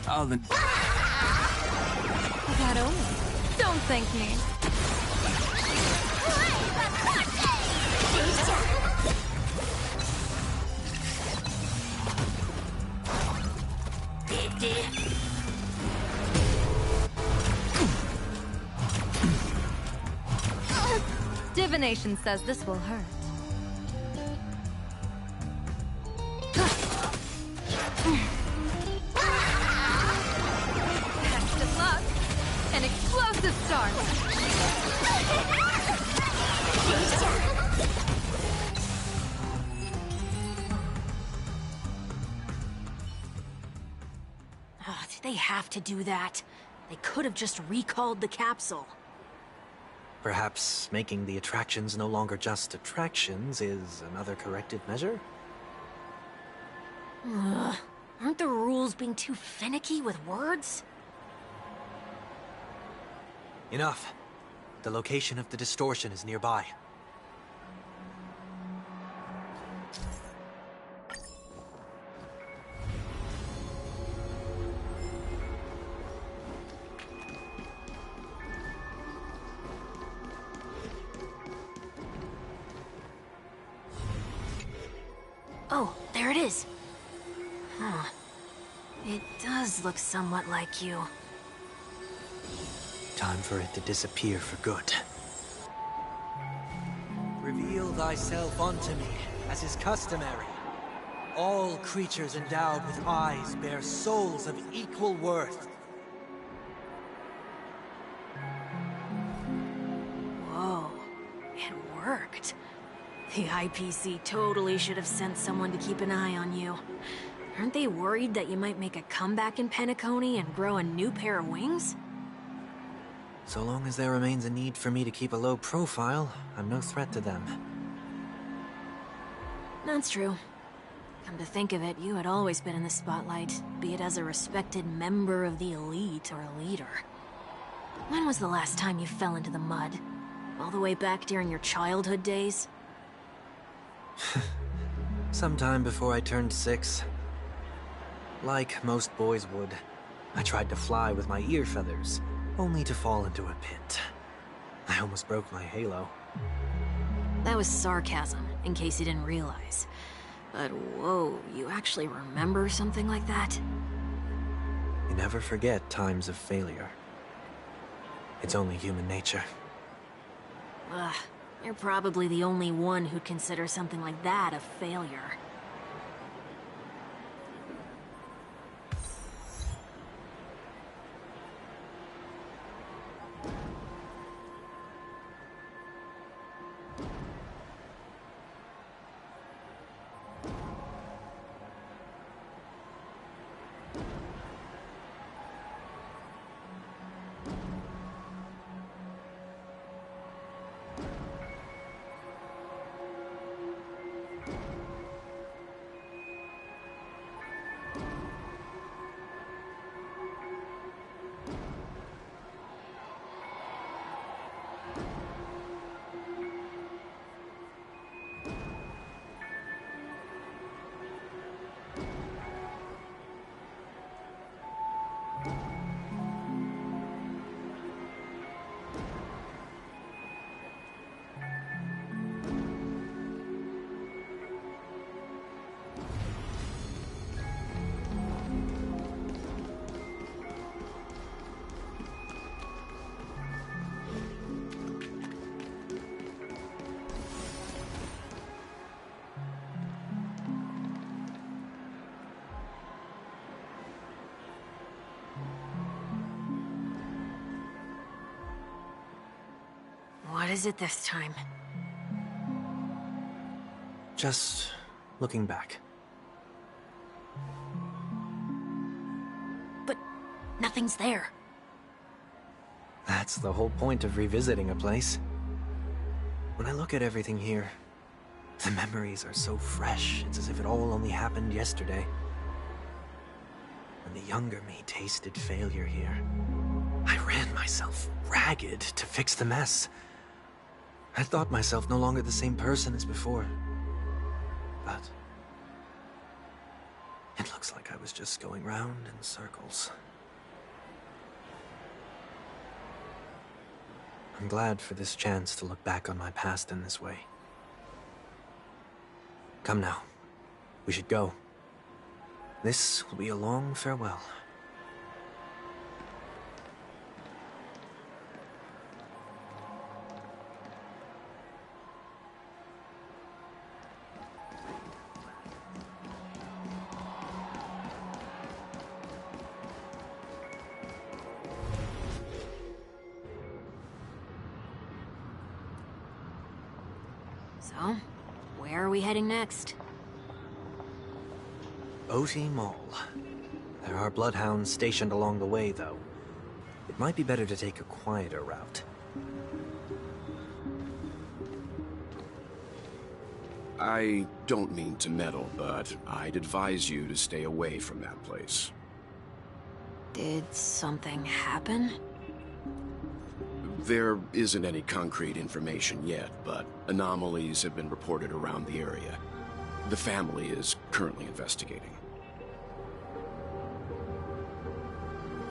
Speaker 8: Alan.
Speaker 5: That only. Don't thank me. Divination says this will hurt. Best of luck. An explosive start.
Speaker 15: Oh, did they have to do that? They could have just recalled the capsule.
Speaker 4: Perhaps making the attractions no longer just attractions is another corrective measure?
Speaker 15: Ugh. Aren't the rules being too finicky with words?
Speaker 4: Enough. The location of the distortion is nearby.
Speaker 15: Oh, there it is. Huh. It does look somewhat like you.
Speaker 4: Time for it to disappear for good. Reveal thyself unto me, as is customary. All creatures endowed with eyes bear souls of equal worth.
Speaker 15: Whoa. It worked. The IPC totally should have sent someone to keep an eye on you. Aren't they worried that you might make a comeback in Penacony and grow a new pair of wings?
Speaker 4: So long as there remains a need for me to keep a low profile, I'm no threat to them.
Speaker 15: That's true. Come to think of it, you had always been in the spotlight, be it as a respected member of the elite or a leader. When was the last time you fell into the mud? All the way back during your childhood days?
Speaker 4: Sometime before I turned 6. Like most boys would, I tried to fly with my ear feathers, only to fall into a pit. I almost broke my halo.
Speaker 15: That was sarcasm, in case you didn't realize. But whoa, you actually remember something like that?
Speaker 4: You never forget times of failure. It's only human nature.
Speaker 15: Ugh, you're probably the only one who'd consider something like that a failure. is it this time?
Speaker 4: Just looking back.
Speaker 15: But nothing's there.
Speaker 4: That's the whole point of revisiting a place. When I look at everything here, the memories are so fresh, it's as if it all only happened yesterday. When the younger me tasted failure here, I ran myself ragged to fix the mess. I thought myself no longer the same person as before. But it looks like I was just going round in circles. I'm glad for this chance to look back on my past in this way. Come now. We should go. This will be a long farewell.
Speaker 15: So, where are we heading next?
Speaker 4: Oti Mall. There are bloodhounds stationed along the way, though. It might be better to take a quieter route.
Speaker 1: I don't mean to meddle, but I'd advise you to stay away from that place.
Speaker 15: Did something happen?
Speaker 1: There isn't any concrete information yet, but anomalies have been reported around the area. The family is currently investigating.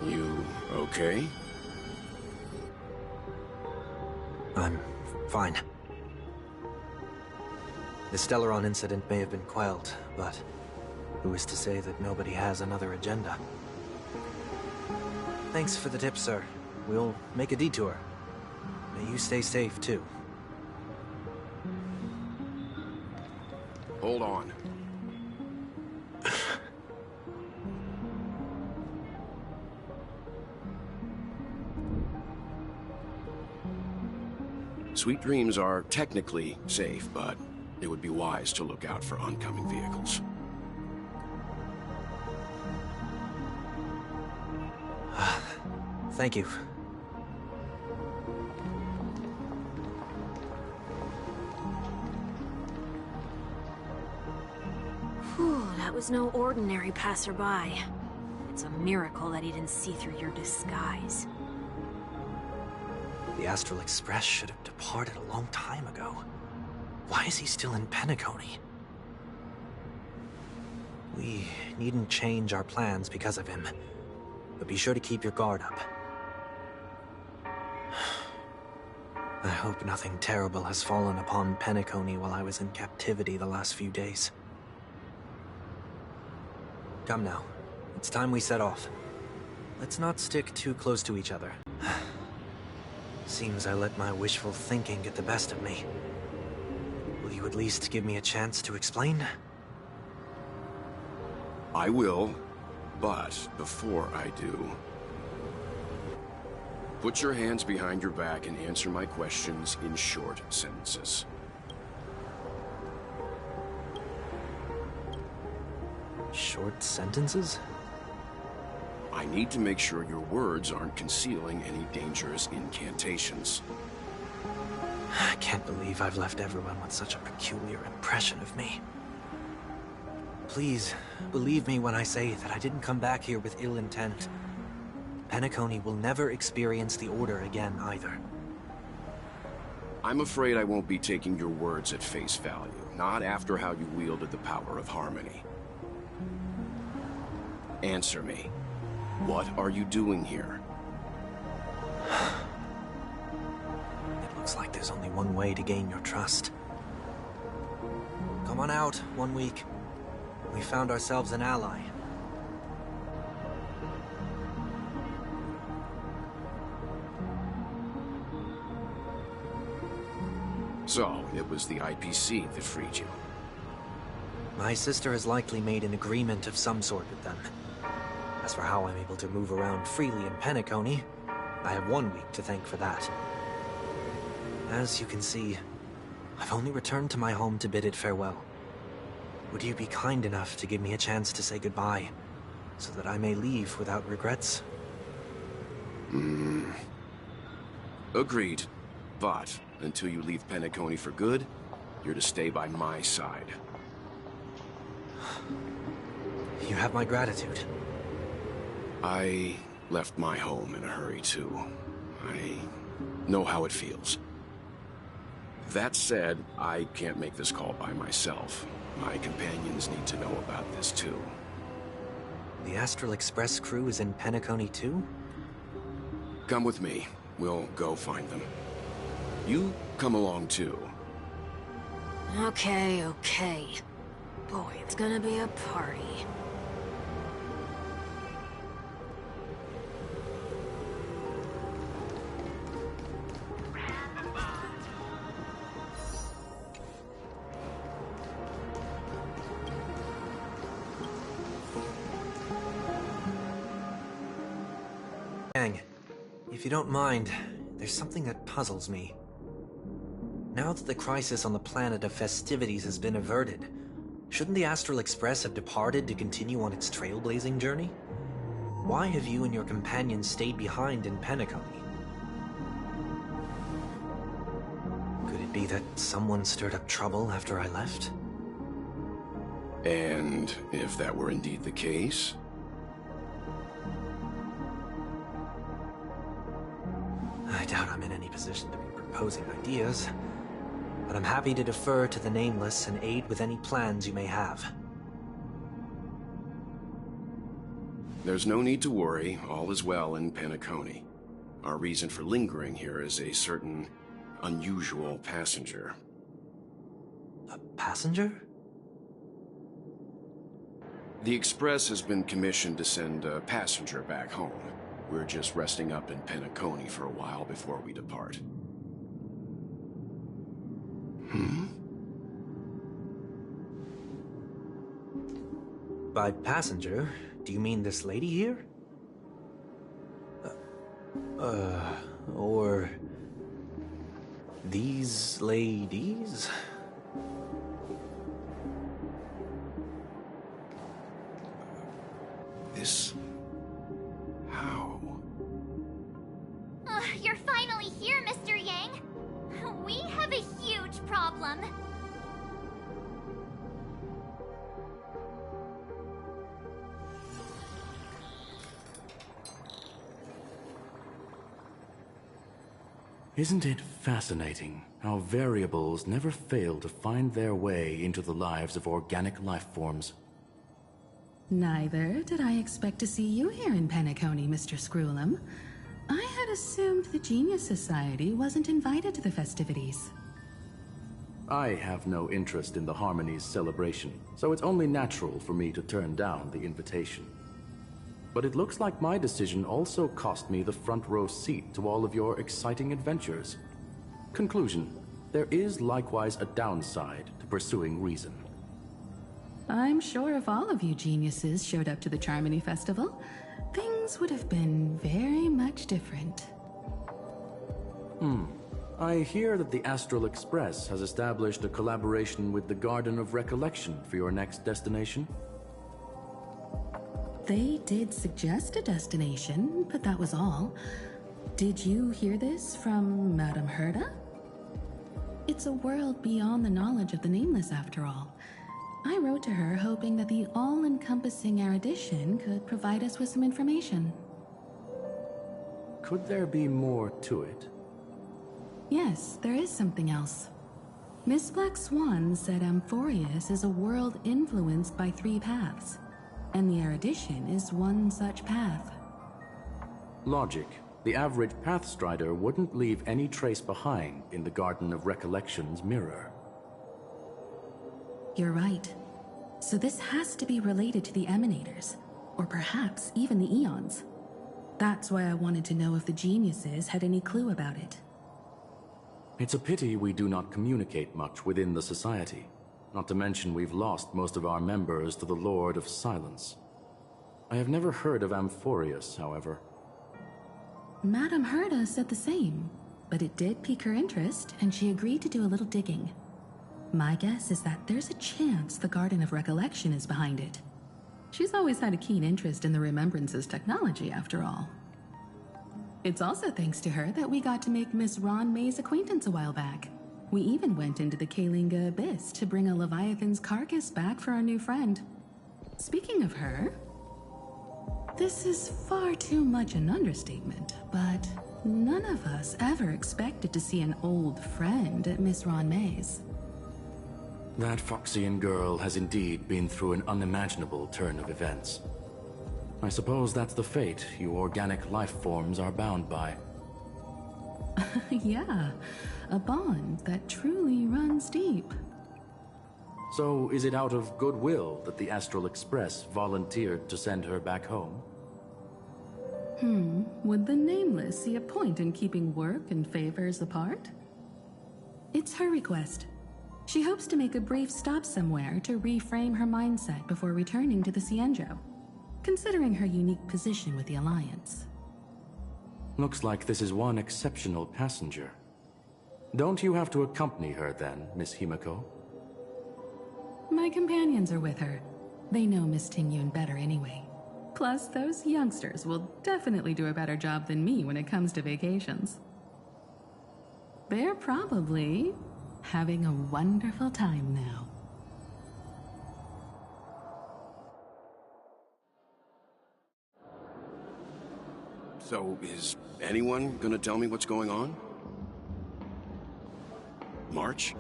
Speaker 1: You okay?
Speaker 4: I'm fine. The Stellaron incident may have been quelled, but who is to say that nobody has another agenda? Thanks for the tip, sir. We'll make a detour. May you stay safe, too.
Speaker 1: Hold on. Sweet Dreams are technically safe, but it would be wise to look out for oncoming vehicles.
Speaker 4: Thank you.
Speaker 15: Whew, that was no ordinary passerby. It's a miracle that he didn't see through your disguise.
Speaker 4: The Astral Express should have departed a long time ago. Why is he still in Penacony? We needn't change our plans because of him, but be sure to keep your guard up. I hope nothing terrible has fallen upon Penacony while I was in captivity the last few days. Come now. It's time we set off. Let's not stick too close to each other. Seems I let my wishful thinking get the best of me. Will you at least give me a chance to explain?
Speaker 1: I will, but before I do, put your hands behind your back and answer my questions in short sentences.
Speaker 4: Short sentences?
Speaker 1: I need to make sure your words aren't concealing any dangerous incantations.
Speaker 4: I can't believe I've left everyone with such a peculiar impression of me. Please, believe me when I say that I didn't come back here with ill intent. Penacony will never experience the Order again, either.
Speaker 1: I'm afraid I won't be taking your words at face value, not after how you wielded the power of harmony. Answer me. What are you doing here?
Speaker 4: It looks like there's only one way to gain your trust. Come on out, 1 week. We found ourselves an ally.
Speaker 1: So, it was the IPC that freed you.
Speaker 4: My sister has likely made an agreement of some sort with them. As for how I'm able to move around freely in Penacony, I have 1 week to thank for that. As you can see, I've only returned to my home to bid it farewell. Would you be kind enough to give me a chance to say goodbye, so that I may leave without regrets?
Speaker 1: Agreed. But until you leave Penacony for good, you're to stay by my side.
Speaker 4: You have my gratitude.
Speaker 1: I left my home in a hurry, too. I know how it feels. That said, I can't make this call by myself. My companions need to know about this, too.
Speaker 4: The Astral Express crew is in Penacony, too?
Speaker 1: Come with me. We'll go find them. You come along, too.
Speaker 15: Okay, okay. Boy, it's gonna be a party.
Speaker 4: Yang, if you don't mind, there's something that puzzles me. Now that the crisis on the planet of festivities has been averted, shouldn't the Astral Express have departed to continue on its trailblazing journey? Why have you and your companions stayed behind in Penacony? Could it be that someone stirred up trouble after I left?
Speaker 1: And if that were indeed the case?
Speaker 4: I doubt I'm in any position to be proposing ideas, but I'm happy to defer to the Nameless and aid with any plans you may have.
Speaker 1: There's no need to worry. All is well in Penacony. Our reason for lingering here is a certain unusual passenger.
Speaker 4: A passenger?
Speaker 1: The Express has been commissioned to send a passenger back home. We're just resting up in Penacony for a while before we depart.
Speaker 4: By passenger, do you mean this lady here? Or these ladies?
Speaker 1: This... how?
Speaker 11: You're finally here, Mr. Yang. We have a huge problem.
Speaker 17: Isn't it fascinating how variables never fail to find their way into the lives of organic life forms?
Speaker 12: Neither did I expect to see you here in Penacony, Mr. Screwlum. I had assumed the Genius Society wasn't invited to the festivities.
Speaker 17: I have no interest in the Harmony's celebration, so it's only natural for me to turn down the invitation. But it looks like my decision also cost me the front row seat to all of your exciting adventures. Conclusion: there is likewise a downside to pursuing reason.
Speaker 12: I'm sure if all of you geniuses showed up to the Charmony Festival, things would have been very much different.
Speaker 17: I hear that the Astral Express has established a collaboration with the Garden of Recollection for your next destination.
Speaker 12: They did suggest a destination, but that was all. Did you hear this from Madame Herda? It's a world beyond the knowledge of the Nameless, after all. I wrote to her hoping that the all-encompassing erudition could provide us with some information.
Speaker 17: Could there be more to it?
Speaker 12: Yes, there is something else. Miss Black Swan said Amphorius is a world influenced by 3 paths, and the erudition is one such path.
Speaker 17: Logic. The average Pathstrider wouldn't leave any trace behind in the Garden of Recollection's mirror.
Speaker 12: You're right. So this has to be related to the Emanators, or perhaps even the Eons. That's why I wanted to know if the geniuses had any clue about it.
Speaker 17: It's a pity we do not communicate much within the Society. Not to mention we've lost most of our members to the Lord of Silence. I have never heard of Amphorius, however.
Speaker 12: Madame Herda said the same. but it did pique her interest, and she agreed to do a little digging. My guess is that there's a chance the Garden of Recollection is behind it. She's always had a keen interest in the Remembrance's technology, after all. It's also thanks to her that we got to make Miss Ron May's acquaintance a while back. We even went into the Kalinga Abyss to bring a Leviathan's carcass back for our new friend. Speaking of her, this is far too much an understatement, but none of us ever expected to see an old friend at Miss Ron May's.
Speaker 17: That Foxian girl has indeed been through an unimaginable turn of events. I suppose that's the fate you organic life forms are bound by.
Speaker 12: Yeah, a bond that truly runs deep.
Speaker 17: So, is it out of goodwill that the Astral Express volunteered to send her back home?
Speaker 12: Would the Nameless see a point in keeping work and favors apart? It's her request. She hopes to make a brief stop somewhere to reframe her mindset before returning to the Cienjo, considering her unique position with the Alliance.
Speaker 17: Looks like this is one exceptional passenger. Don't you have to accompany her then, Miss Himiko?
Speaker 12: My companions are with her. They know Miss Tingyun better anyway. Plus, those youngsters will definitely do a better job than me when it comes to vacations. They're probably having a wonderful time now.
Speaker 1: So, is anyone gonna tell me what's going on? March?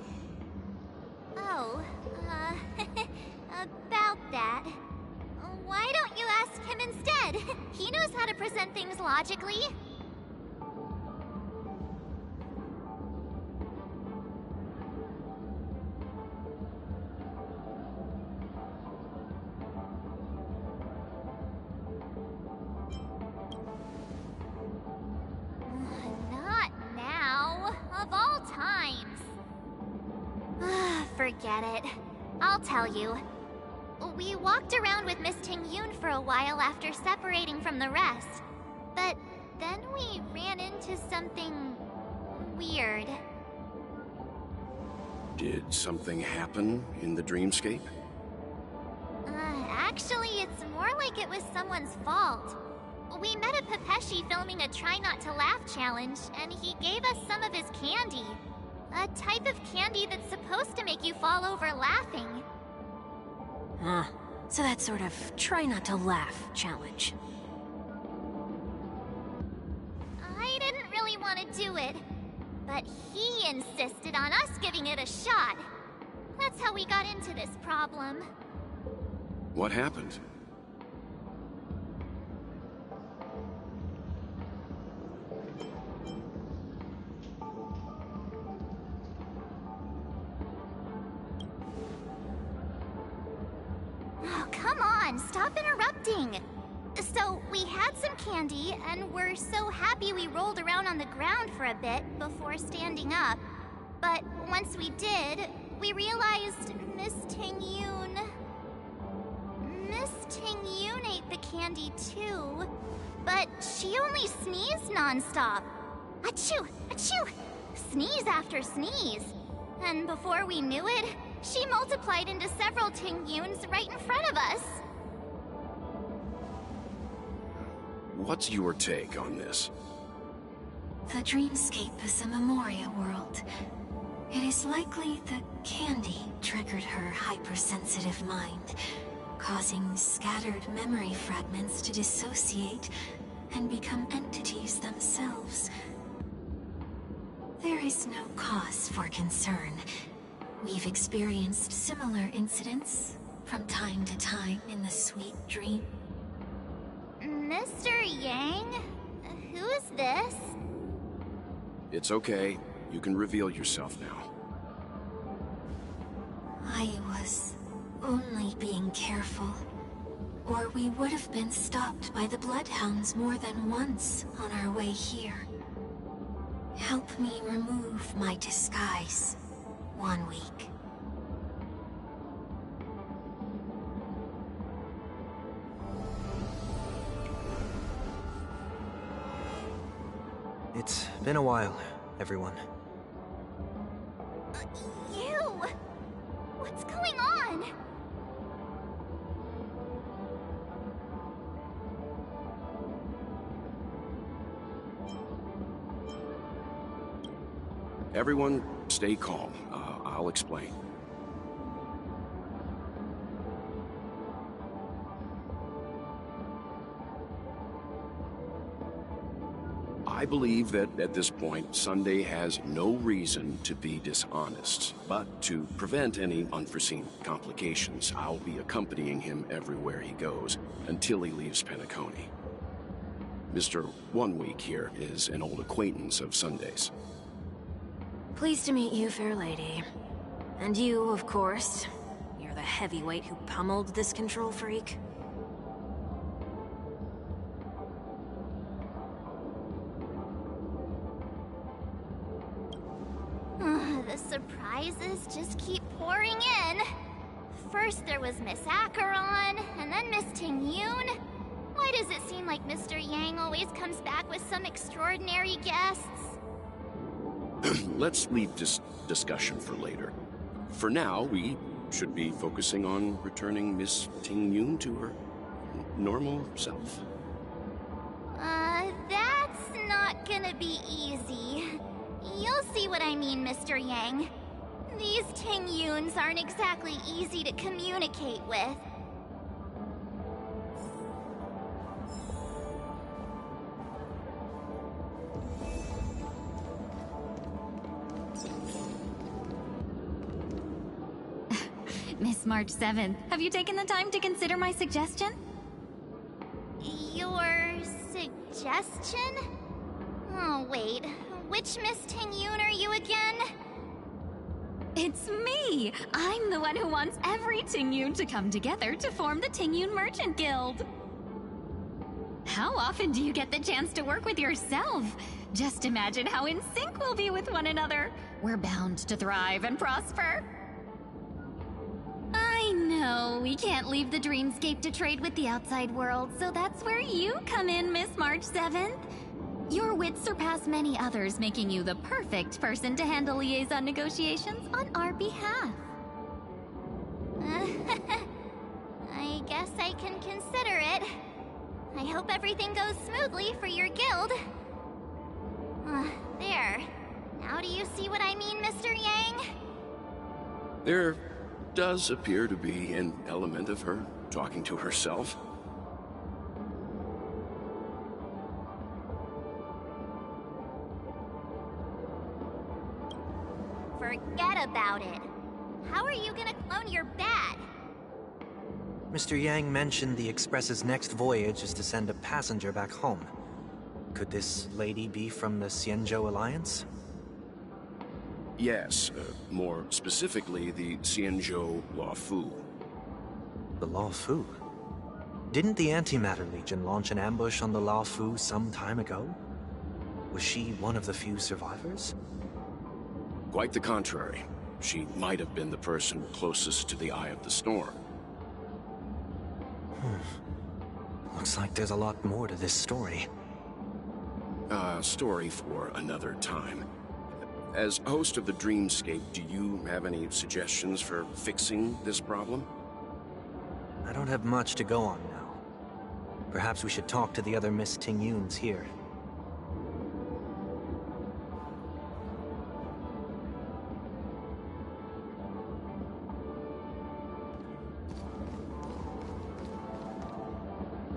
Speaker 11: Oh, about that. Why don't you ask him instead? He knows how to present things logically. Not now. Of all times. Forget it. I'll tell you. We walked around with Miss Tingyun for a while after separating from the rest. But then we ran into something weird.
Speaker 1: Did something happen in the dreamscape?
Speaker 11: Actually, it's more like it was someone's fault. We met a Pepeshi filming a Try Not to Laugh challenge, and he gave us some of his candy. A type of candy that's supposed to make you fall over laughing.
Speaker 15: So that sort of try not to laugh challenge.
Speaker 11: I didn't really want to do it, but he insisted on us giving it a shot. That's how we got into this problem.
Speaker 1: What happened?
Speaker 11: Oh, come on, stop interrupting. So, we had some candy, and we're so happy we rolled around on the ground for a bit before standing up. But once we did, we realized Miss Tingyun ate the candy too, but she only sneezed nonstop. Achoo! Achoo! Sneeze after sneeze. And before we knew it, she multiplied into several Tingyuns right in front of us.
Speaker 1: What's your take on this?
Speaker 6: The dreamscape is a Memoria world. It is likely the candy triggered her hypersensitive mind, causing scattered memory fragments to dissociate and become entities themselves. There is no cause for concern. We've experienced similar incidents from time to time in the sweet dream.
Speaker 11: Mr. Yang? Who is this?
Speaker 1: It's okay. You can reveal yourself now.
Speaker 6: I was only being careful, or we would have been stopped by the Bloodhounds more than once on our way here. Help me remove my disguise. 1 week.
Speaker 9: It's been a while.
Speaker 4: everyone.
Speaker 11: You! What's going on?
Speaker 1: Everyone, stay calm. I'll explain. I believe that at this point, Sunday has no reason to be dishonest. But to prevent any unforeseen complications, I'll be accompanying him everywhere he goes until he leaves Penacony. Mr. 1 Week here is an old acquaintance of Sunday's.
Speaker 15: Pleased to meet you, fair lady. And you, of course. You're the heavyweight who pummeled this control freak.
Speaker 11: The surprises just keep pouring in. First there was Miss Acheron, and then Miss Ting-Yun. Why does it seem like Mr. Yang always comes back with some extraordinary guests?
Speaker 1: Let's leave this discussion for later. For now, we should be focusing on returning Miss Ting-Yun to her normal self.
Speaker 11: That's not gonna be easy. You'll see what I mean, Mr. Yang. These Ting-Yuns aren't exactly easy to communicate with.
Speaker 18: Miss March 7th, have you taken the time to consider my suggestion?
Speaker 11: Your suggestion? Oh, wait. Which Miss Ting-Yun are you again?
Speaker 18: It's me! I'm the one who wants every Ting-Yun to come together to form the Ting-Yun Merchant Guild. How often do you get the chance to work with yourself? Just imagine how in sync we'll be with one another. We're bound to thrive and prosper. I know, we can't leave the dreamscape to trade with the outside world, so that's where you come in, Miss March 7th. Your wits surpass many others, making you the perfect person to handle liaison negotiations on our behalf.
Speaker 11: I guess I can consider it. I hope everything goes smoothly for your guild. There. Now do you see what I mean, Mr. Yang?
Speaker 1: There does appear to be an element of her talking to herself.
Speaker 11: Forget about it. How are you gonna clone your bat?
Speaker 4: Mr. Yang mentioned the Express's next voyage is to send a passenger back home. Could this lady be from the Xianzhou Alliance?
Speaker 1: Yes, more specifically, the Xianzhou Luofu.
Speaker 4: The Luofu? Didn't the Antimatter Legion launch an ambush on the Luofu some time ago? Was she one of the few survivors?
Speaker 1: Quite the contrary. She might have been the person closest to the Eye of the Storm.
Speaker 4: Looks like there's a lot more to this story.
Speaker 1: Story for another time. As host of the Dreamscape, do you have any suggestions for fixing this problem?
Speaker 4: I don't have much to go on now. Perhaps we should talk to the other Miss Ting-Yuns here.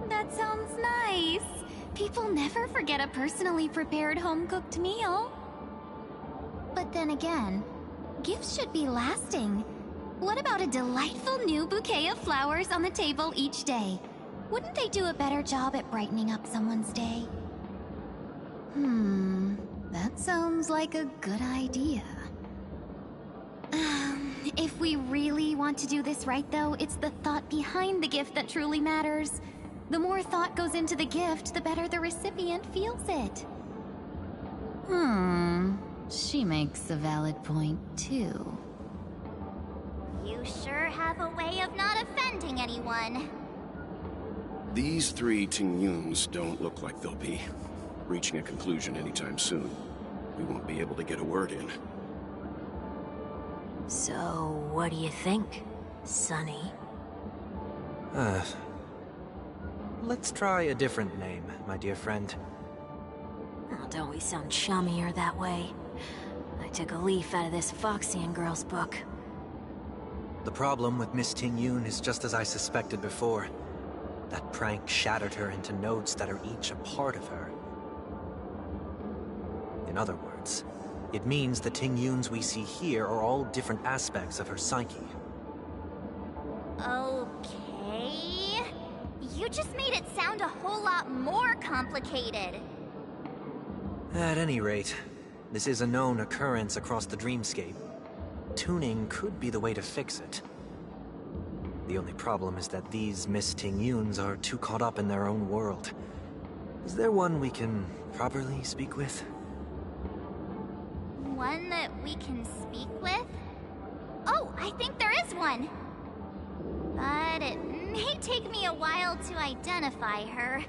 Speaker 18: That sounds nice. People never forget a personally prepared home-cooked meal. But then again, gifts should be lasting. What about a delightful new bouquet of flowers on the table each day? Wouldn't they do a better job at brightening up someone's day? That sounds like a good idea. If we really want to do this right, though, it's the thought behind the gift that truly matters. The more thought goes into the gift, the better the recipient feels it. She makes a valid point, too.
Speaker 11: You sure have a way of not offending anyone.
Speaker 1: These three Ting-Yuns don't look like they'll be reaching a conclusion anytime soon. we won't be able to get a word in.
Speaker 15: So, what do you think, Sonny?
Speaker 4: Let's try a different name, my dear friend.
Speaker 15: Oh, don't we sound chummier that way? I took a leaf out of this Foxian girl's book.
Speaker 4: The problem with Miss Ting Yun is just as I suspected before. That prank shattered her into notes that are each a part of her. In other words, it means the Ting Yuns we see here are all different aspects of her psyche.
Speaker 11: Okay. You just made it sound a whole lot more complicated.
Speaker 4: At any rate, this is a known occurrence across the dreamscape. Tuning could be the way to fix it. The only problem is that these Miss Ting Yuns are too caught up in their own world. Is there one we can properly speak with?
Speaker 11: One that we can speak with? Oh, I think there is one. But it may take me a while to identify her.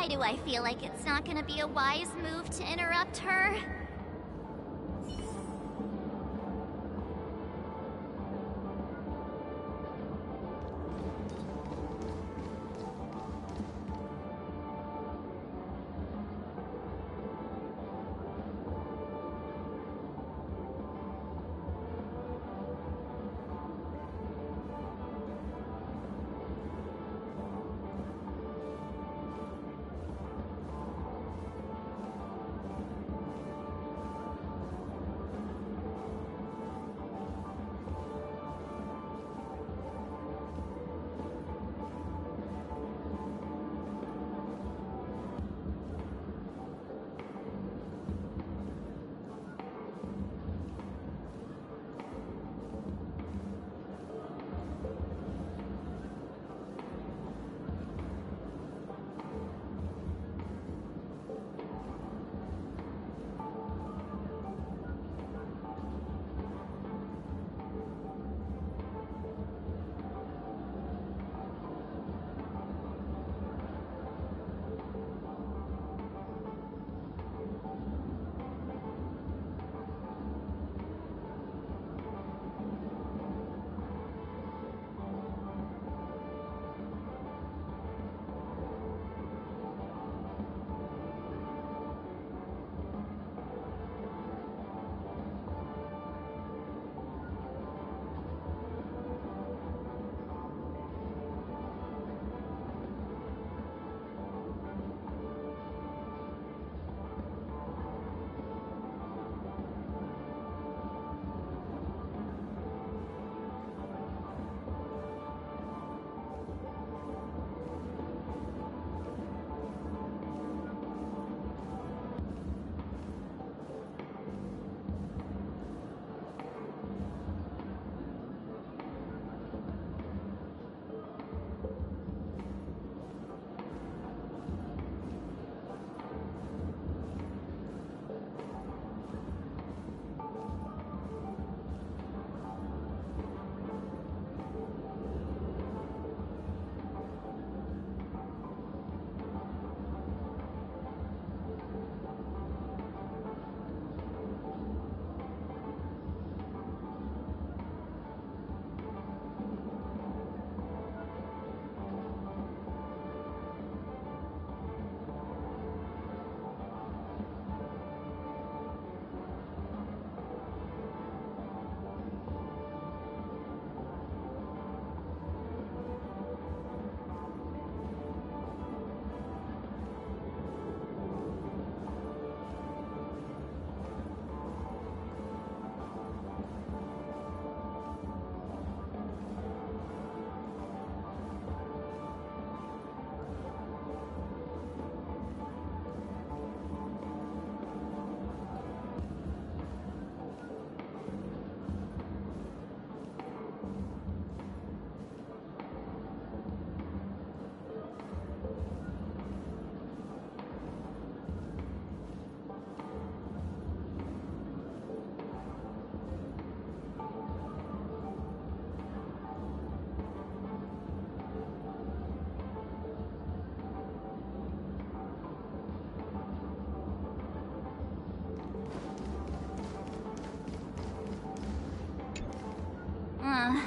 Speaker 11: Why do I feel like it's not gonna be a wise move to interrupt her?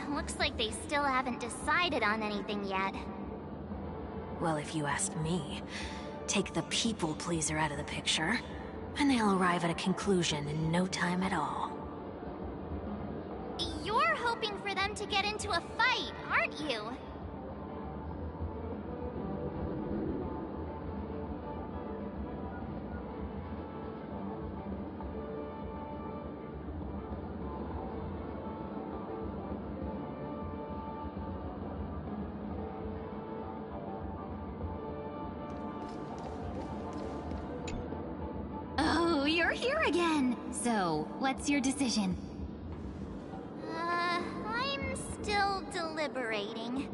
Speaker 11: Looks like they still haven't decided on anything yet.
Speaker 15: Well, if you ask me, take the people pleaser out of the picture, and they'll arrive at a conclusion in no time at all.
Speaker 11: You're hoping for them to get into a fight, aren't you?
Speaker 18: You're here again. So, what's your decision?
Speaker 11: I'm still deliberating.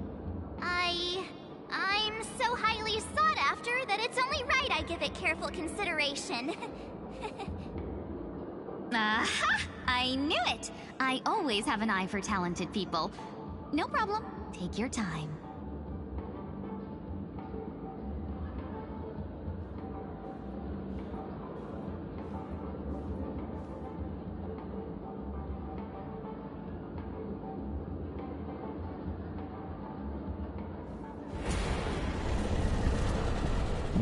Speaker 11: I'm so highly sought after that it's only right I give it careful consideration.
Speaker 18: Aha! I knew it! I always have an eye for talented people. No problem. Take your time.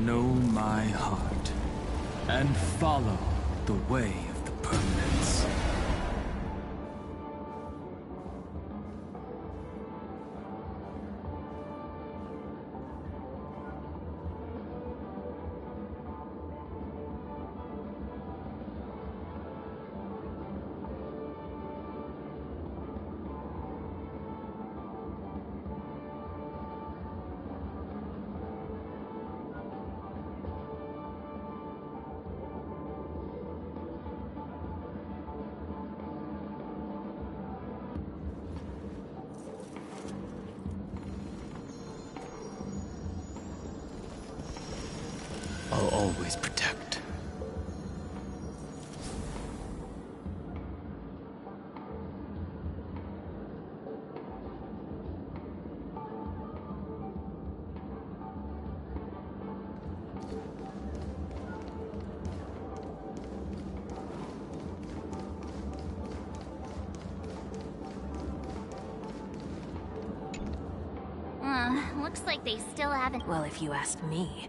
Speaker 8: know my heart and follow the way of the permanence. I'll always protect.
Speaker 11: Looks like they still haven't.
Speaker 15: Well, if you ask me.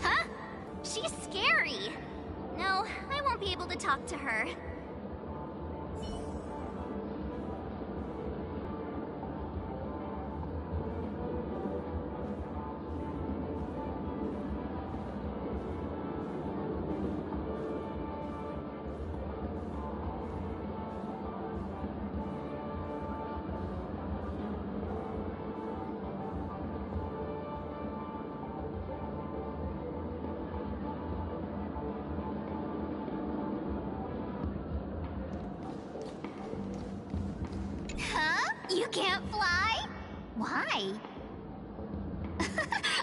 Speaker 11: Huh? She's scary. No, I won't be able to talk to her. Huh? You can't fly? Why?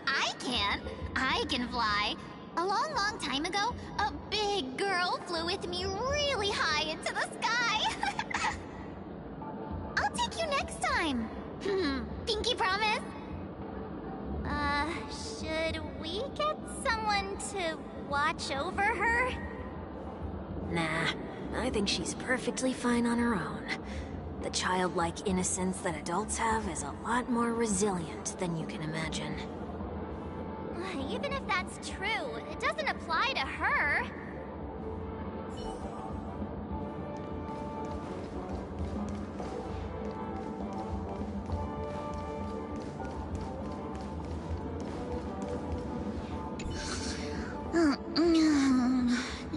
Speaker 11: I can. I can fly. A long, long time ago, a big girl flew with me really high into the sky. I'll take you next time. Pinky promise? Should we get someone to watch over her?
Speaker 15: Nah, I think she's perfectly fine on her own. The childlike innocence that adults have is a lot more resilient than you can imagine.
Speaker 11: Even if that's true, it doesn't apply to her.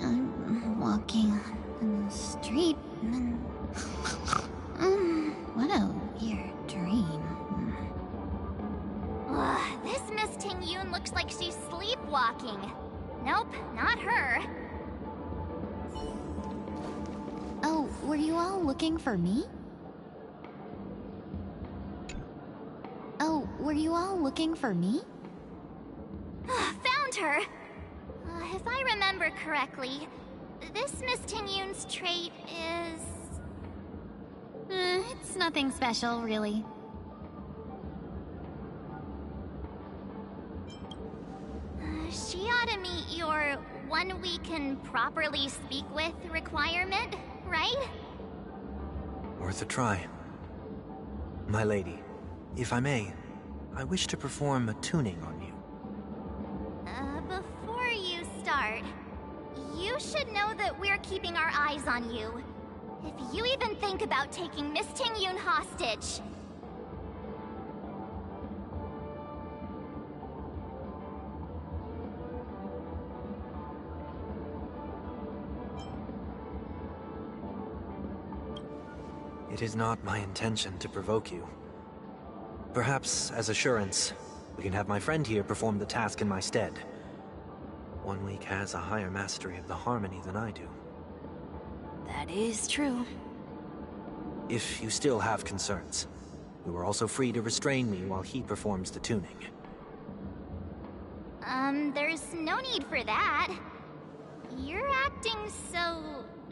Speaker 11: I'm walking in the street and what a weird dream. This Miss Ting Yun looks like she's sleepwalking. Nope, not her.
Speaker 18: Oh, were you all looking for me? Oh, were you all looking for me?
Speaker 11: Found her! If I remember correctly, this Miss Ting Yun's trait is...
Speaker 18: It's nothing special, really.
Speaker 11: She ought to meet your one we can properly speak with requirement, right?
Speaker 4: Worth a try. My lady, if I may, I wish to perform a tuning on you.
Speaker 11: Before you start, you should know that we're keeping our eyes on you. If you even think about taking Miss Ting Yun hostage...
Speaker 4: It is not my intention to provoke you. Perhaps, as assurance, we can have my friend here perform the task in my stead. One Week has a higher mastery of the harmony than I do.
Speaker 15: That is true.
Speaker 4: If you still have concerns, you are also free to restrain me while he performs the tuning.
Speaker 11: There's no need for that. You're acting so...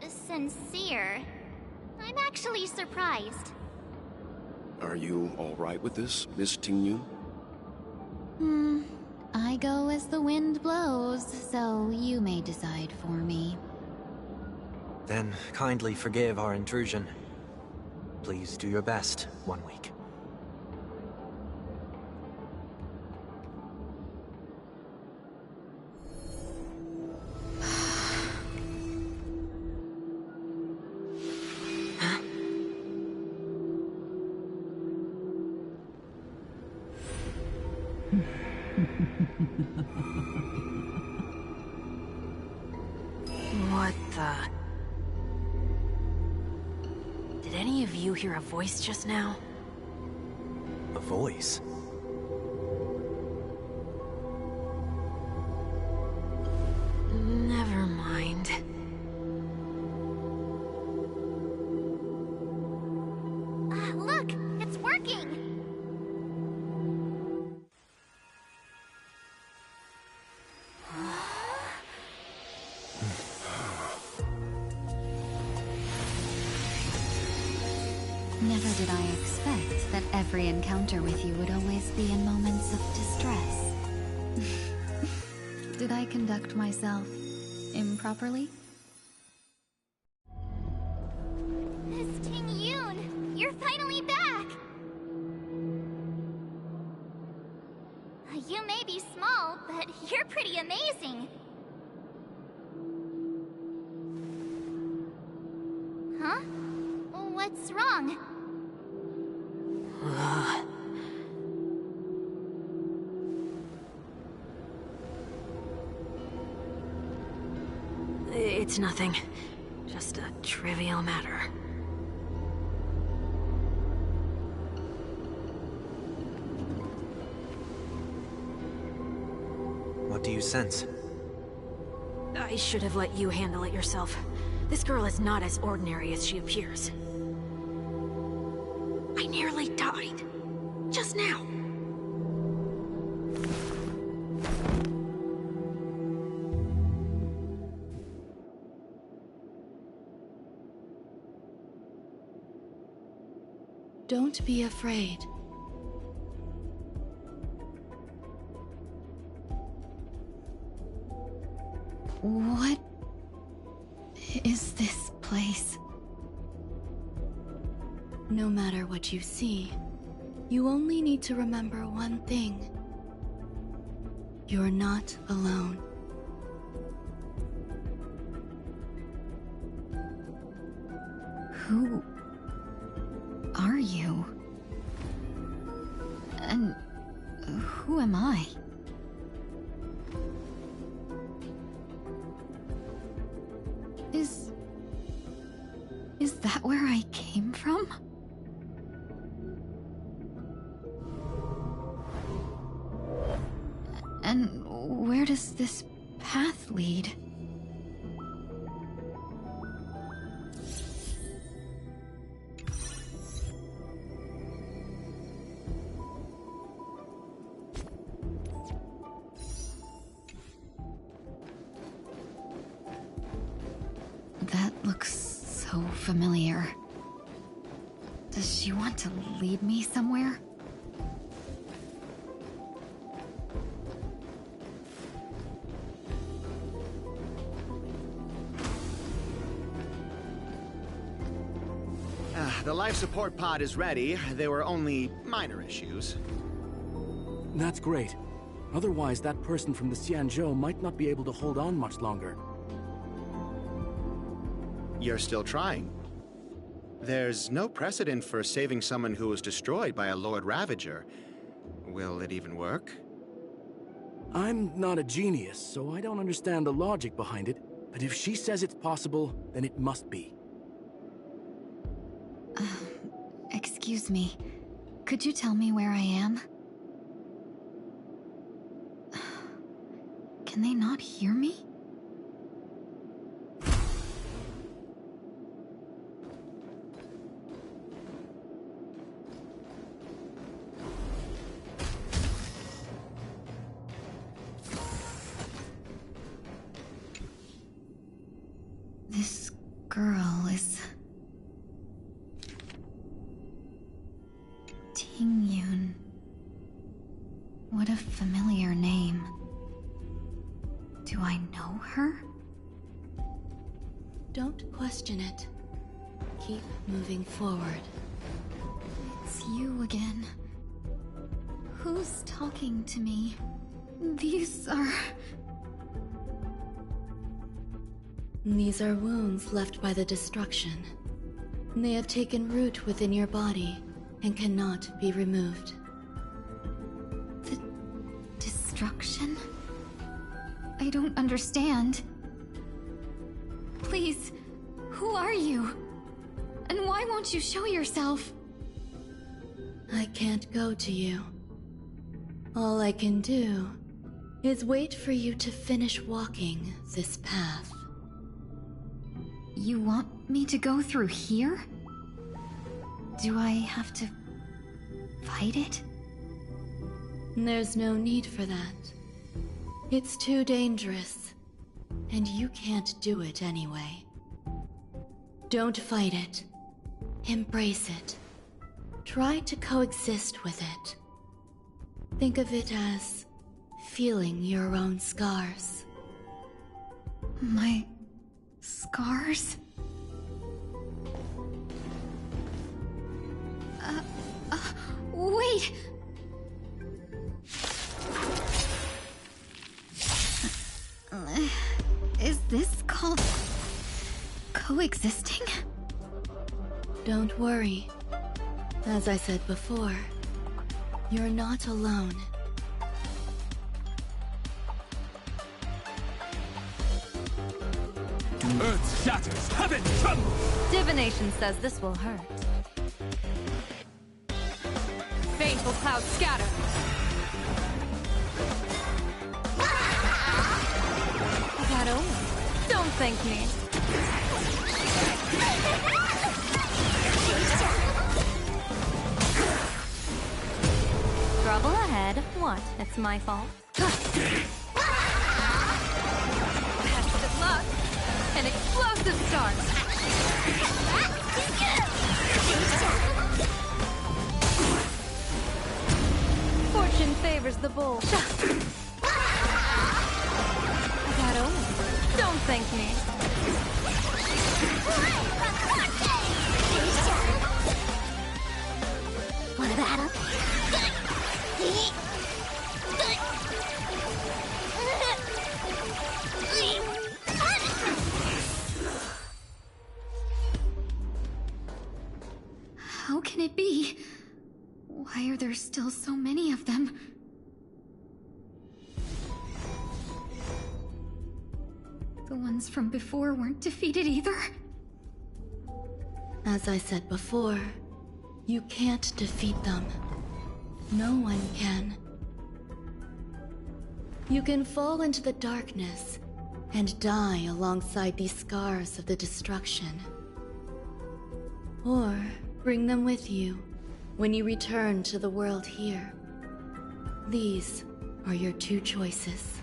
Speaker 11: sincere. I'm actually surprised.
Speaker 1: Are you all right with this, Miss Ting Yun?
Speaker 18: I go as the wind blows, so you may decide for me.
Speaker 4: Then kindly forgive our intrusion. Please do your best, 1 week.
Speaker 15: What the... Did any of you hear a voice just now?
Speaker 4: A voice?
Speaker 15: Never mind.
Speaker 11: Look! It's working!
Speaker 18: Never did I expect that every encounter with you would always be in moments of distress. Did I conduct myself improperly?
Speaker 11: Miss Ting Yoon! You're finally back! You may be small, but you're pretty amazing! Huh? What's wrong?
Speaker 15: It's nothing. Just a trivial matter.
Speaker 4: What do you sense?
Speaker 15: I should have let you handle it yourself. This girl is not as ordinary as she appears. I nearly died. Just now.
Speaker 12: Don't be afraid. What is this place? No matter what you see, you only need to remember one thing. You're not alone.
Speaker 18: Who are you? And who am I? Is that where I came from? And where does this path lead? That looks so familiar. Does she want to lead me somewhere?
Speaker 19: The life support pod is ready. There were only minor issues.
Speaker 17: That's great. Otherwise, that person from the Xianzhou might not be able to hold on much longer.
Speaker 19: You're still trying. There's no precedent for saving someone who was destroyed by a Lord Ravager. Will it even work?
Speaker 17: I'm not a genius, so I don't understand the logic behind it. But if she says it's possible, then it must be.
Speaker 18: Excuse me. Could you tell me where I am? Can they not hear me? This girl is... Ting Yoon. What a familiar name. Do I know her?
Speaker 5: Don't question it. Keep moving forward.
Speaker 18: It's you again. Who's talking to me? These are...
Speaker 5: These are wounds left by the destruction. They have taken root within your body and cannot be removed.
Speaker 18: The destruction? I don't understand. Please, who are you? And why won't you show yourself?
Speaker 5: I can't go to you. All I can do is wait for you to finish walking this path.
Speaker 18: You want me to go through here? Do I have to fight it?
Speaker 5: There's no need for that. It's too dangerous, and you can't do it anyway. Don't fight it. Embrace it. Try to coexist with it. Think of it as feeling your own scars.
Speaker 18: My scars? Wait! Is this called coexisting?
Speaker 5: Don't worry. As I said before, you're not alone.
Speaker 8: Earth shatters, heaven trembles!
Speaker 5: Divination says this will hurt.
Speaker 15: Baneful clouds scatter.
Speaker 5: I got over. Don't thank me. Trouble ahead. What? It's my fault?
Speaker 15: Best of luck. An explosive start.
Speaker 5: Fortune favors the bold. I got over. Don't thank me.
Speaker 11: Want a battle?
Speaker 18: How can it be? Why are there still so many of them? The ones from before weren't defeated either?
Speaker 5: As I said before, you can't defeat them. No one can. You can fall into the darkness and die alongside these scars of the destruction. Or bring them with you when you return to the world here. These are your two choices.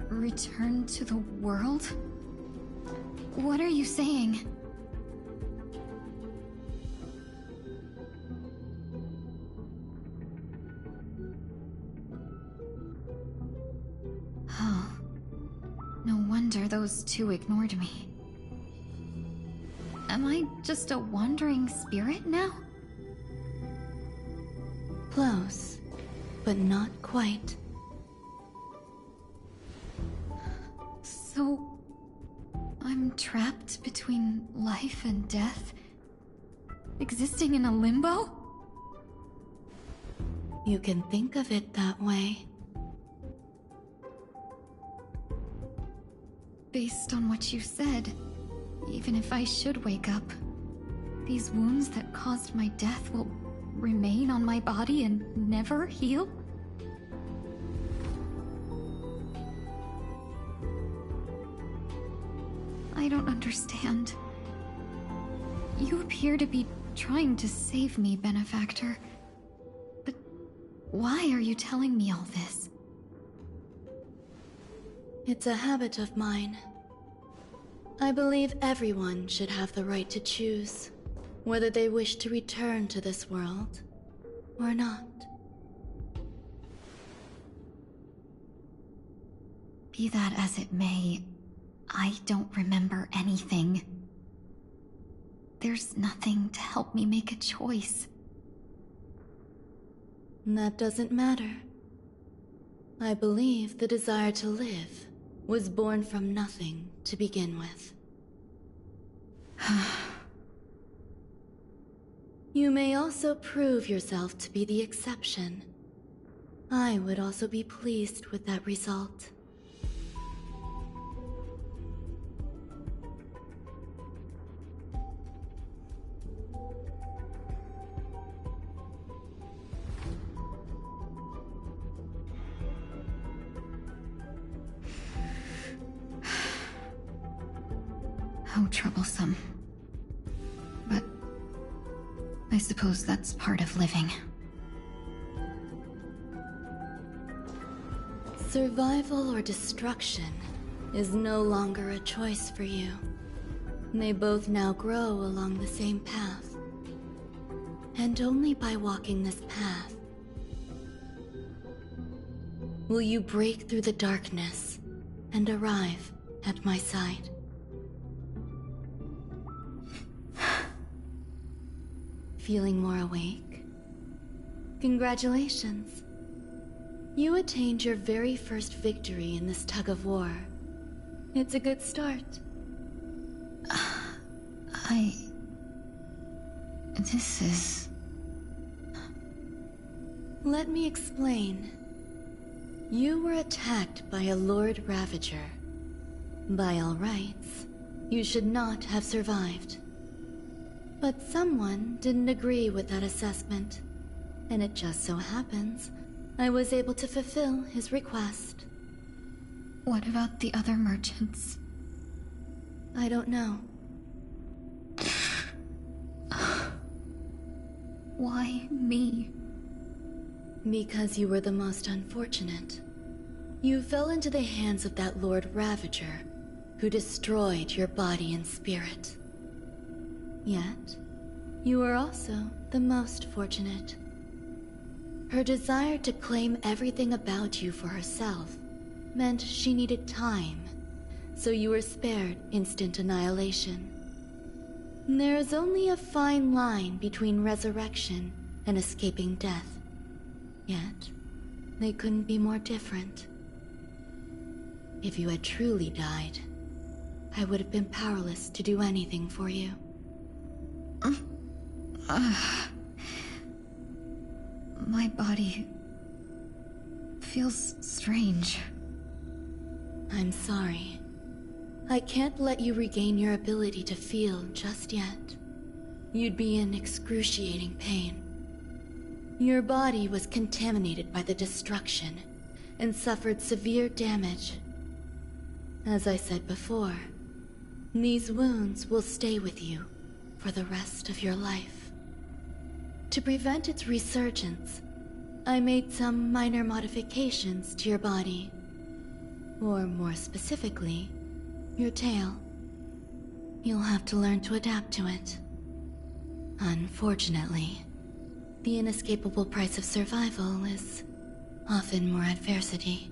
Speaker 18: Return to the world? What are you saying? Oh. No wonder those two ignored me. Am I just a wandering spirit now?
Speaker 5: Close, but not quite.
Speaker 18: So... I'm trapped between life and death? Existing in a limbo?
Speaker 5: You can think of it that way.
Speaker 18: Based on what you said, even if I should wake up, these wounds that caused my death will remain on my body and never heal? I don't understand. You appear to be trying to save me, Benefactor. But why are you telling me all this?
Speaker 5: It's a habit of mine. I believe everyone should have the right to choose whether they wish to return to this world or not.
Speaker 18: Be that as it may, I don't remember anything. There's nothing to help me make a choice.
Speaker 20: That doesn't matter. I believe the desire to live was born from nothing to begin with. You may also prove yourself to be the exception. I would also be pleased with that result.
Speaker 18: How troublesome. But I suppose that's part of living.
Speaker 20: Survival or destruction is no longer a choice for you. They both now grow along the same path. And only by walking this path will you break through the darkness and arrive at my side. Feeling more awake? Congratulations. You attained your very first victory in this tug of war. It's a good start.
Speaker 18: This is...
Speaker 20: Let me explain. You were attacked by a Lord Ravager. By all rights, you should not have survived. But someone didn't agree with that assessment, and it just so happens I was able to fulfill his request.
Speaker 18: What about the other merchants?
Speaker 20: I don't know.
Speaker 18: Why me?
Speaker 20: Because you were the most unfortunate. You fell into the hands of that Lord Ravager, who destroyed your body and spirit. Yet, you were also the most fortunate. Her desire to claim everything about you for herself meant she needed time, so you were spared instant annihilation. There is only a fine line between resurrection and escaping death. Yet, they couldn't be more different. If you had truly died, I would have been powerless to do anything for you.
Speaker 18: My body feels strange.
Speaker 20: I'm sorry. I can't let you regain your ability to feel just yet. You'd be in excruciating pain. Your body was contaminated by the destruction and suffered severe damage. As I said before, these wounds will stay with you for the rest of your life. To prevent its resurgence, I made some minor modifications to your body. Or more specifically, your tail. You'll have to learn to adapt to it. Unfortunately, the inescapable price of survival is often more adversity.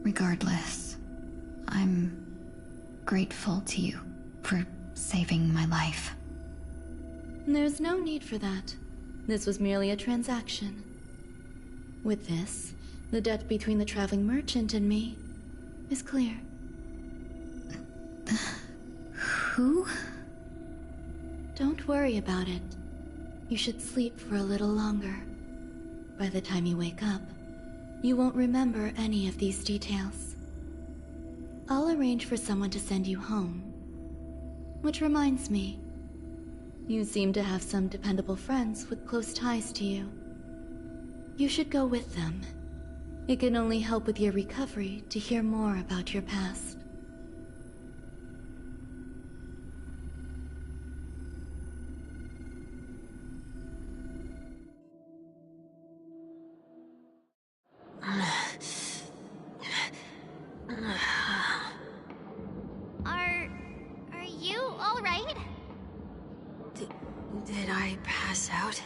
Speaker 18: Regardless, I'm grateful to you for saving my life.
Speaker 20: There's no need for that. This was merely a transaction. With this, the debt between the traveling merchant and me is clear.
Speaker 18: Who?
Speaker 20: Don't worry about it. You should sleep for a little longer. By the time you wake up, you won't remember any of these details. I'll arrange for someone to send you home. Which reminds me, you seem to have some dependable friends with close ties to you. You should go with them. It can only help with your recovery to hear more about your past.
Speaker 11: Are you all right?
Speaker 15: Did I pass out?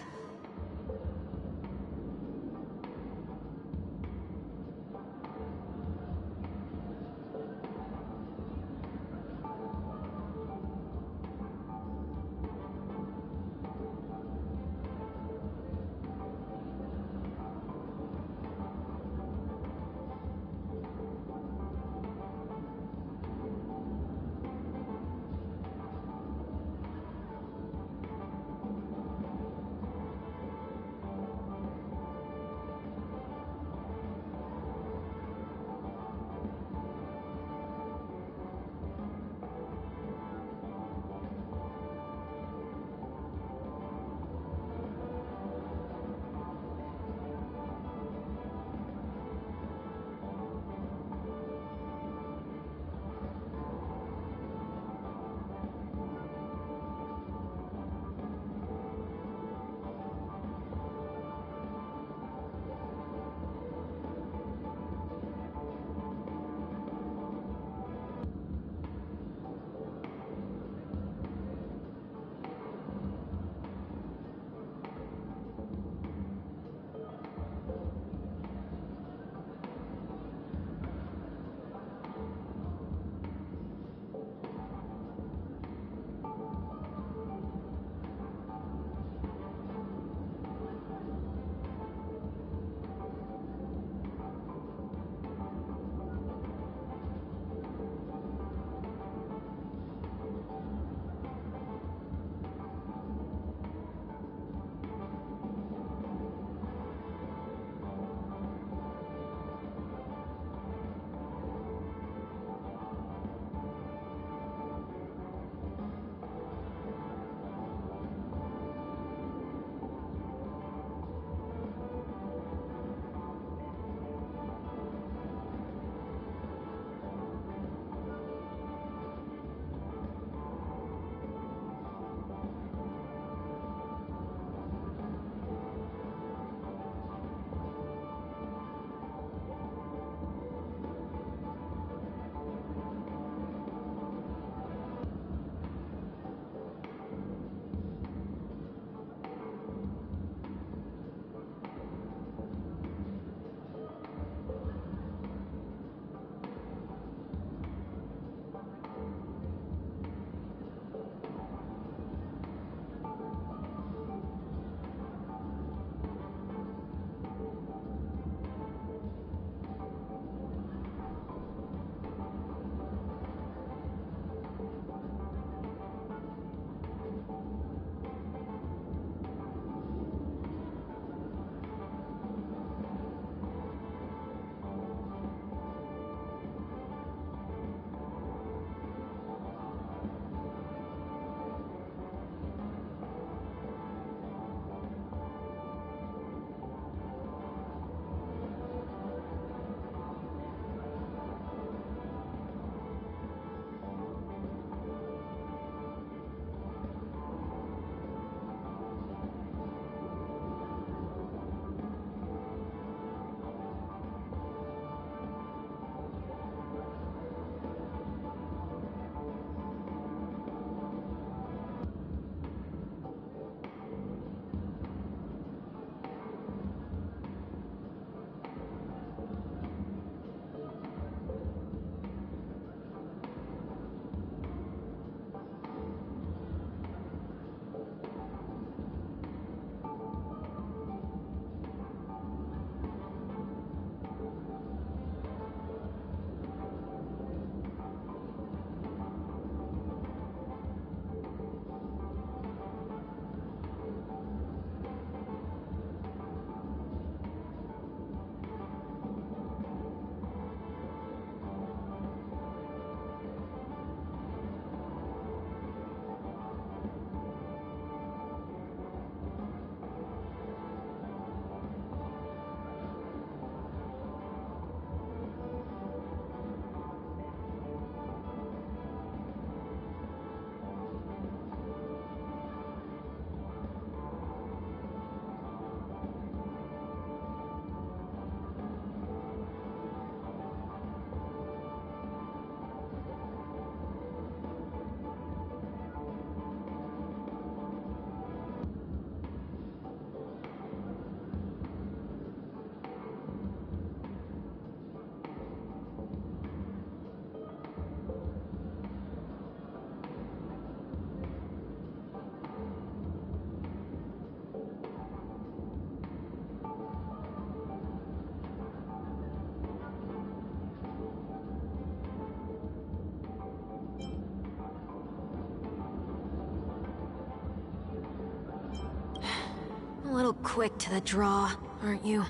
Speaker 15: little quick to the draw, aren't you?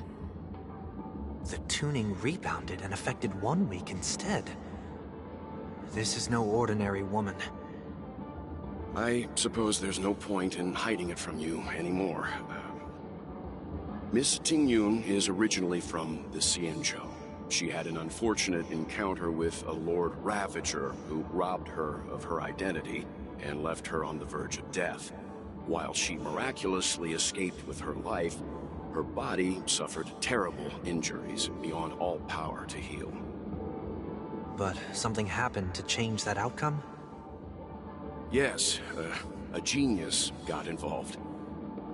Speaker 4: The tuning rebounded and affected 1 week instead. This is no ordinary woman.
Speaker 1: I suppose there's no point in hiding it from you anymore. Miss Tingyun is originally from the Xianzhou. She had an unfortunate encounter with a Lord Ravager who robbed her of her identity and left her on the verge of death. While she miraculously escaped with her life, her body suffered terrible injuries beyond all power to heal.
Speaker 4: But something happened to change that outcome?
Speaker 1: Yes, a genius got involved.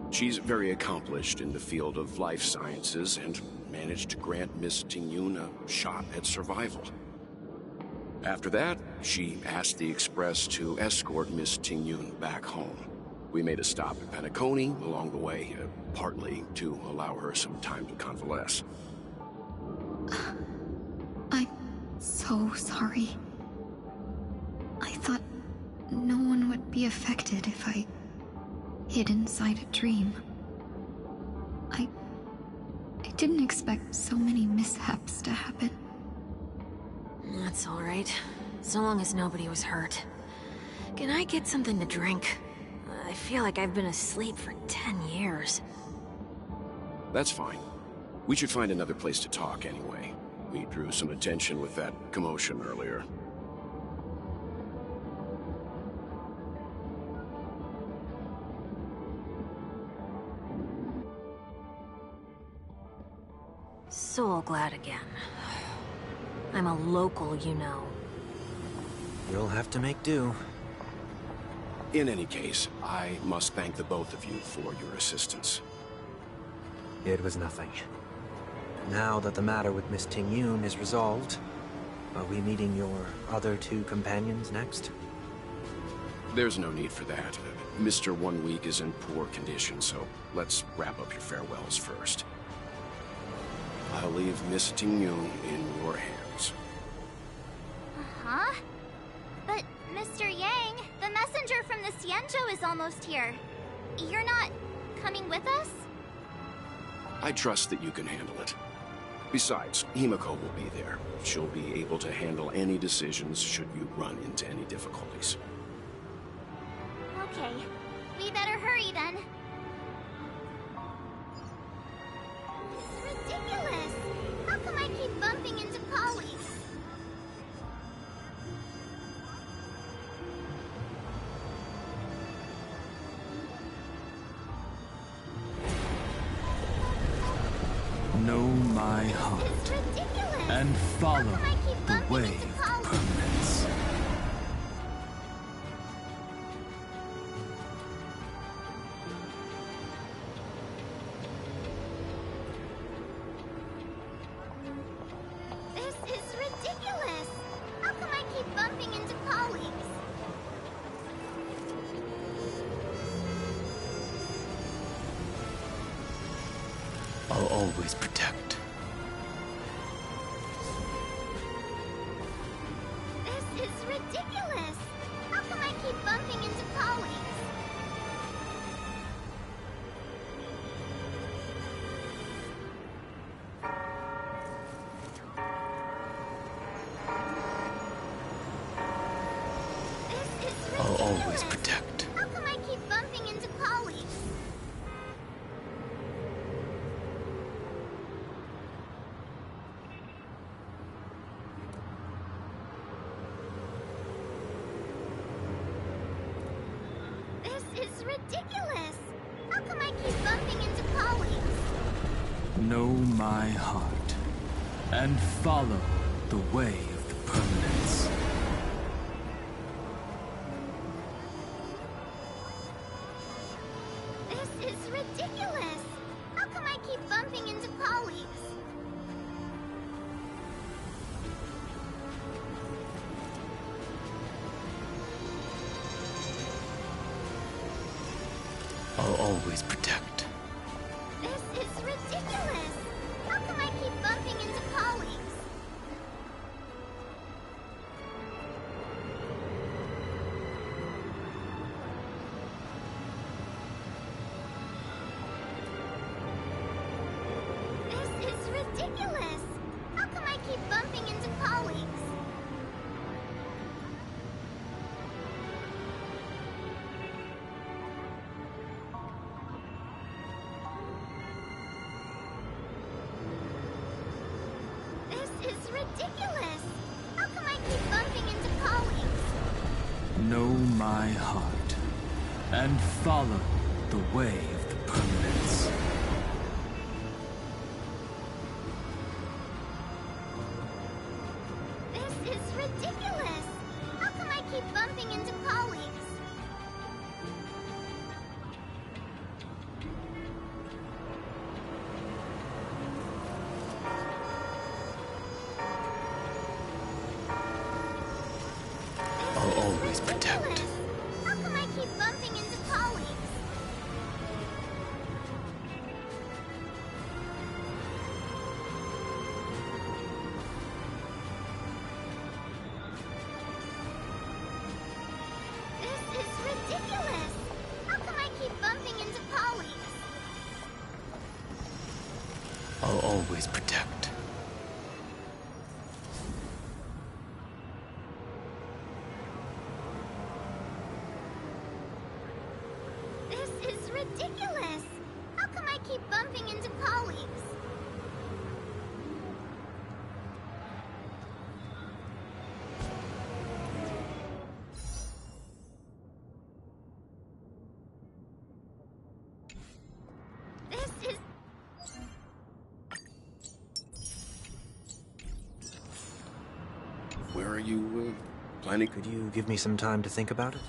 Speaker 1: She's very accomplished in the field of life sciences and managed to grant Miss Tingyun a shot at survival. After that, she asked the Express to escort Miss Tingyun back home. We made a stop at Penacony along the way, partly to allow her some time to convalesce.
Speaker 18: I'm so sorry. I thought no one would be affected if I hid inside a dream. I didn't expect so many mishaps to happen.
Speaker 15: That's alright. So long as nobody was hurt. Can I get something to drink? I feel like I've been asleep for 10 years.
Speaker 1: That's fine. We should find another place to talk anyway. We drew some attention with that commotion earlier.
Speaker 15: Soul glad again. I'm a local, you know.
Speaker 4: You'll have to make do.
Speaker 1: In any case, I must thank the both of you for your assistance.
Speaker 4: It was nothing. Now that the matter with Miss Tingyun is resolved, are we meeting your other 2 companions next?
Speaker 1: There's no need for that. Mr. 1 Week is in poor condition, so let's wrap up your farewells first. I'll leave Miss Tingyun in your hands.
Speaker 11: Huh? But, Mr. Yang, the messenger from the Xianzhou is almost here. You're not coming with us?
Speaker 1: I trust that you can handle it. Besides, Himiko will be there. She'll be able to handle any decisions should you run into any difficulties.
Speaker 11: Okay. We better hurry then. This is ridiculous! How come I keep bumping into colleagues?
Speaker 21: Know my heart and follow the way of permanence.
Speaker 11: This is ridiculous! How come I keep bumping into colleagues?
Speaker 21: I'll always protect.
Speaker 11: This is ridiculous! How come I keep bumping into colleagues? This is ridiculous!
Speaker 21: I'll always protect.
Speaker 11: How come I keep bumping into colleagues? This is ridiculous! How come I keep bumping into colleagues?
Speaker 21: Know my heart and follow the way of the permanence.
Speaker 11: This is ridiculous! How come I keep bumping into colleagues?
Speaker 21: I'll always protect.
Speaker 11: This is ridiculous! How come I keep bumping into colleagues? ridiculous! How come I keep bumping into colleagues?
Speaker 21: Know my heart and follow the way of the permanence.
Speaker 11: This is ridiculous! How come I keep bumping into colleagues?
Speaker 8: I'll always protect.
Speaker 11: How come I keep bumping into colleagues? This is ridiculous! How come I keep bumping into colleagues?
Speaker 8: I'll always protect.
Speaker 11: This is ridiculous! How come I keep bumping into colleagues? This is...
Speaker 1: Where are you, planning?
Speaker 4: Could you give me some time to think about it?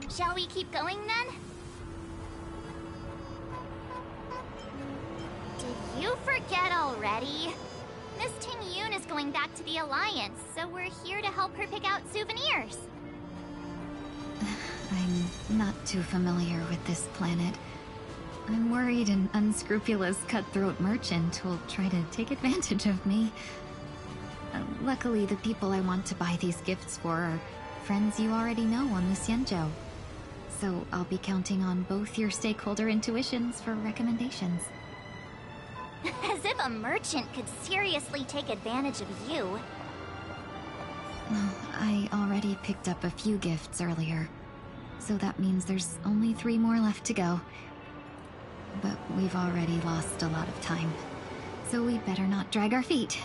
Speaker 11: Shall we keep going then? Did you forget already? Miss Ting Yun is going back to the Alliance, so we're here to help her pick out souvenirs.
Speaker 18: I'm not too familiar with this planet. I'm worried an unscrupulous cutthroat merchant will try to take advantage of me. Luckily, the people I want to buy these gifts for are friends you already know on the Xianzhou. So I'll be counting on both your stakeholder intuitions for recommendations.
Speaker 11: As if a merchant could seriously take advantage of you.
Speaker 18: I already picked up a few gifts earlier, so that means there's only 3 more left to go. But we've already lost a lot of time, so we better not drag our feet.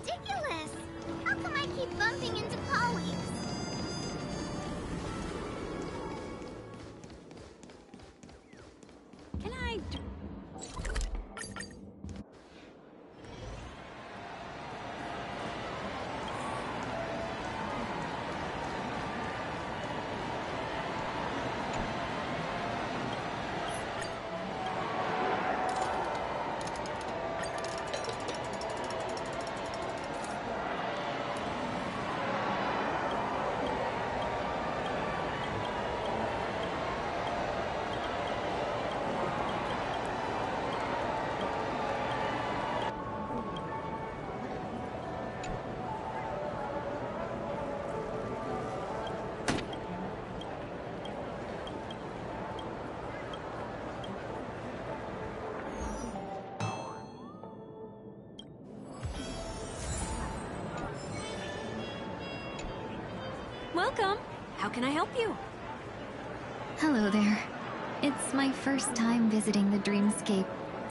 Speaker 11: ridiculous! How come I keep bumping into colleagues?
Speaker 15: Can I... Welcome. How can I help you?
Speaker 18: Hello there. It's my first time visiting the Dreamscape,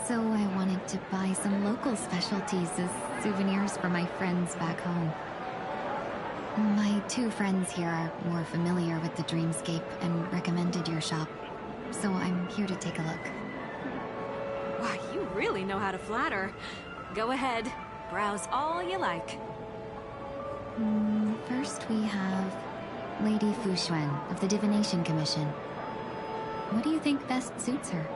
Speaker 18: so I wanted to buy some local specialties as souvenirs for my friends back home. My two friends here are more familiar with the Dreamscape and recommended your shop, so I'm here to take a look.
Speaker 15: Wow, you really know how to flatter. Go ahead. Browse all you like.
Speaker 18: First we have Lady Fu Xuan of the Divination Commission. What do you think best suits her?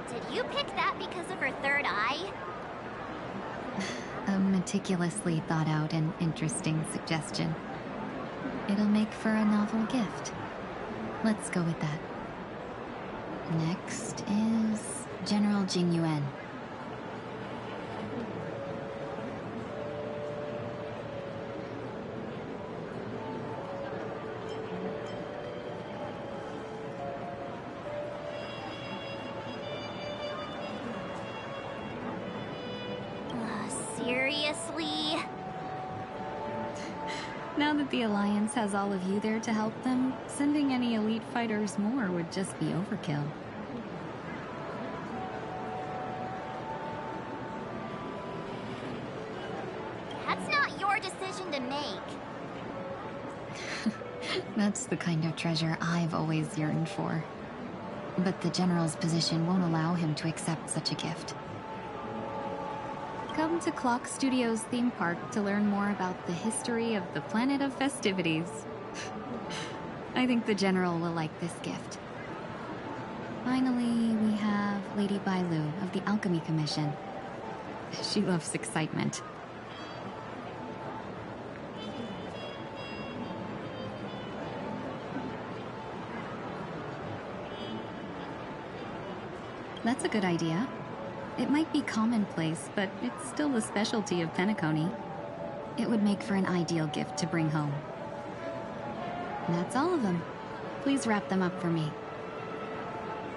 Speaker 11: Did you pick that because of her third eye?
Speaker 18: A meticulously thought out and interesting suggestion. It'll make for a novel gift. Let's go with that. Next is General Jing Yuan.
Speaker 11: Seriously?
Speaker 18: Now that the Alliance has all of you there to help them, sending any elite fighters more would just be overkill.
Speaker 11: That's not your decision to make.
Speaker 18: That's the kind of treasure I've always yearned for. But the General's position won't allow him to accept such a gift. Come to Clock Studios theme park to learn more about the history of the Planet of Festivities. I think the General will like this gift. Finally, we have Lady Bailu of the Alchemy Commission. She loves excitement. That's a good idea. It might be commonplace, but it's still the specialty of Penacony. It would make for an ideal gift to bring home. That's all of them. Please wrap them up for me.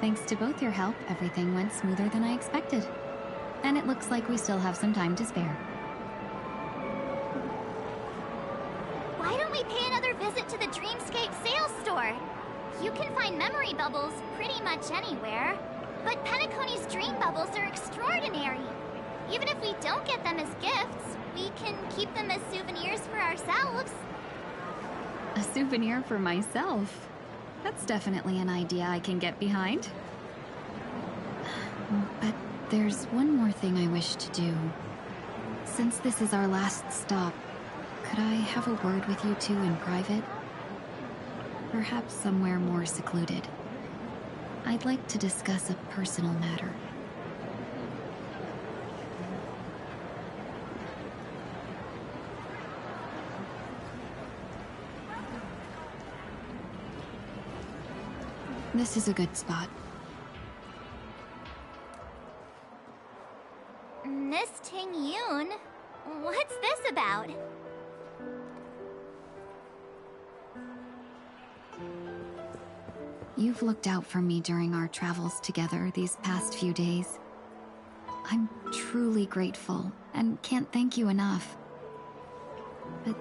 Speaker 18: Thanks to both your help, everything went smoother than I expected. And it looks like we still have some time to spare.
Speaker 11: Why don't we pay another visit to the Dreamscape sales store? You can find memory bubbles pretty much anywhere. But Penacony's dream bubbles are extraordinary. Even if we don't get them as gifts, we can keep them as souvenirs for ourselves.
Speaker 18: A souvenir for myself? That's definitely an idea I can get behind. But there's one more thing I wish to do. Since this is our last stop, could I have a word with you two in private? Perhaps somewhere more secluded. I'd like to discuss a personal matter. This is a good spot.
Speaker 11: Miss Ting Yun? What's this about?
Speaker 12: you've looked out for me during our travels together these past few days. I'm truly grateful and can't thank you enough. But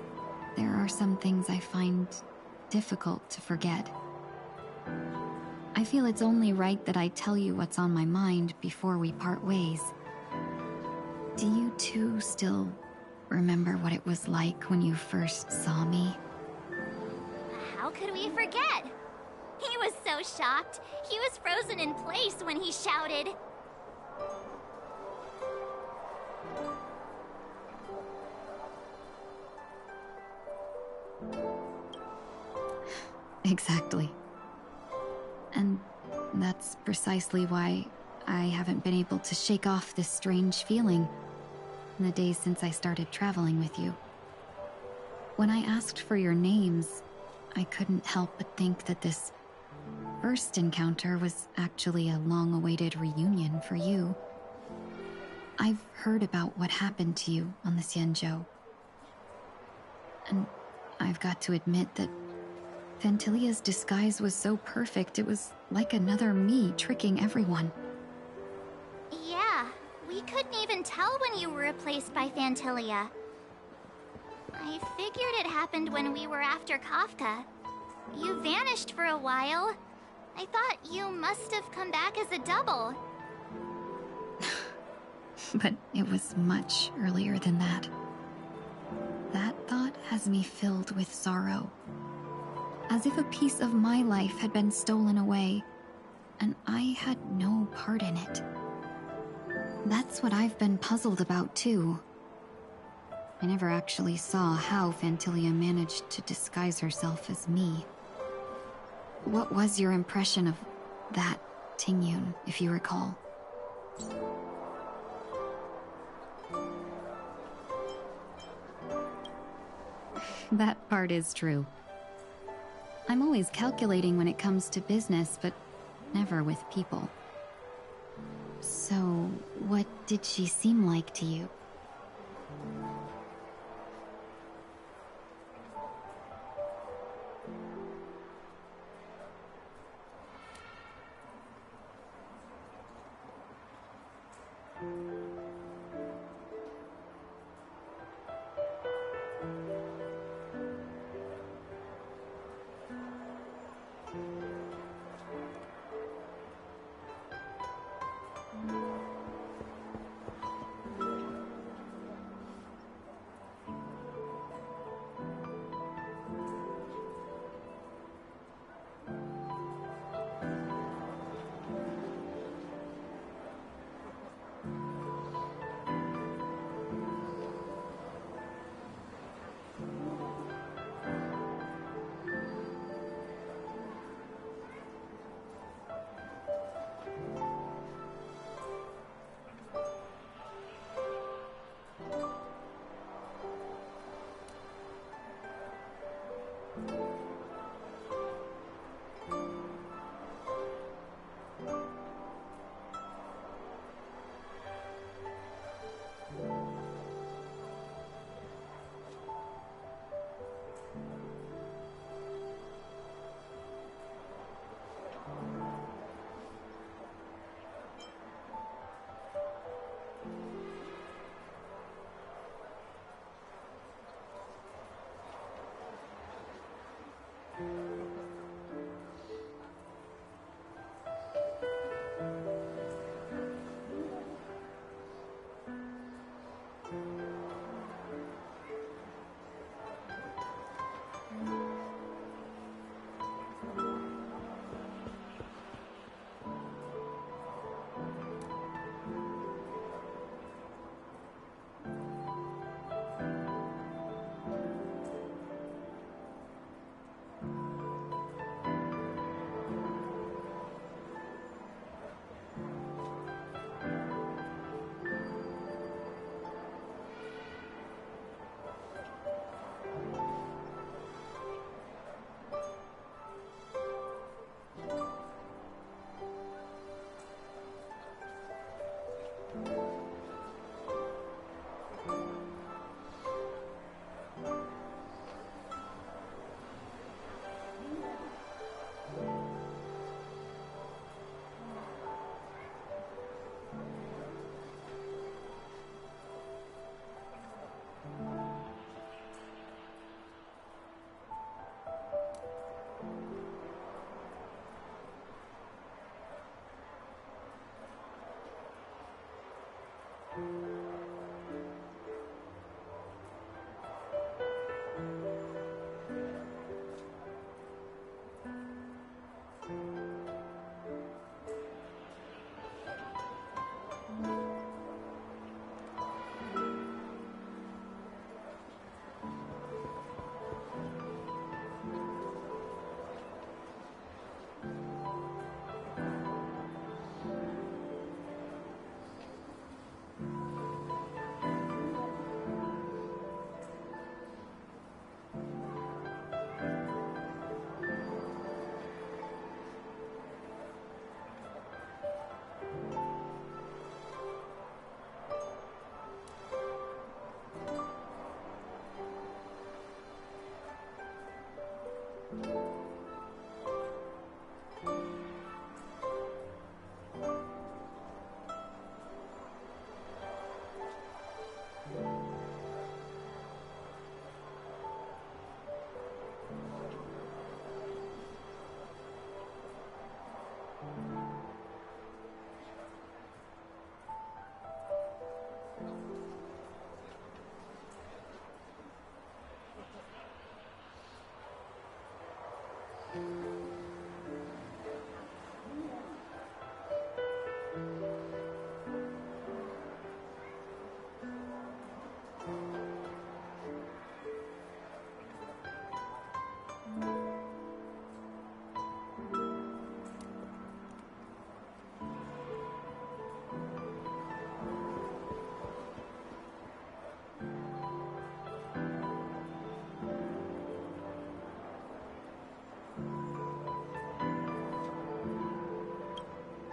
Speaker 12: there are some things I find difficult to forget. I feel it's only right that I tell you what's on my mind before we part ways. Do you two still remember what it was like when you first saw me?
Speaker 11: How could we forget? He was so shocked. He was frozen in place when he shouted.
Speaker 12: Exactly. And that's precisely why I haven't been able to shake off this strange feeling in the days since I started traveling with you. When I asked for your names, I couldn't help but think that this first encounter was actually a long-awaited reunion for you. I've heard about what happened to you on the Xianzhou. And I've got to admit that Phantilia's disguise was so perfect, it was like another me tricking everyone.
Speaker 11: Yeah, we couldn't even tell when you were replaced by Phantilia. I figured it happened when we were after Kafka. You vanished for a while. I thought you must have come back as a double.
Speaker 12: But it was much earlier than that. That thought has me filled with sorrow. As if a piece of my life had been stolen away, and I had no part in it. That's what I've been puzzled about, too. I never actually saw how Phantilia managed to disguise herself as me. What was your impression of that Tingyun, if you recall? That part is true. I'm always calculating when it comes to business, but never with people. So, what did she seem like to you?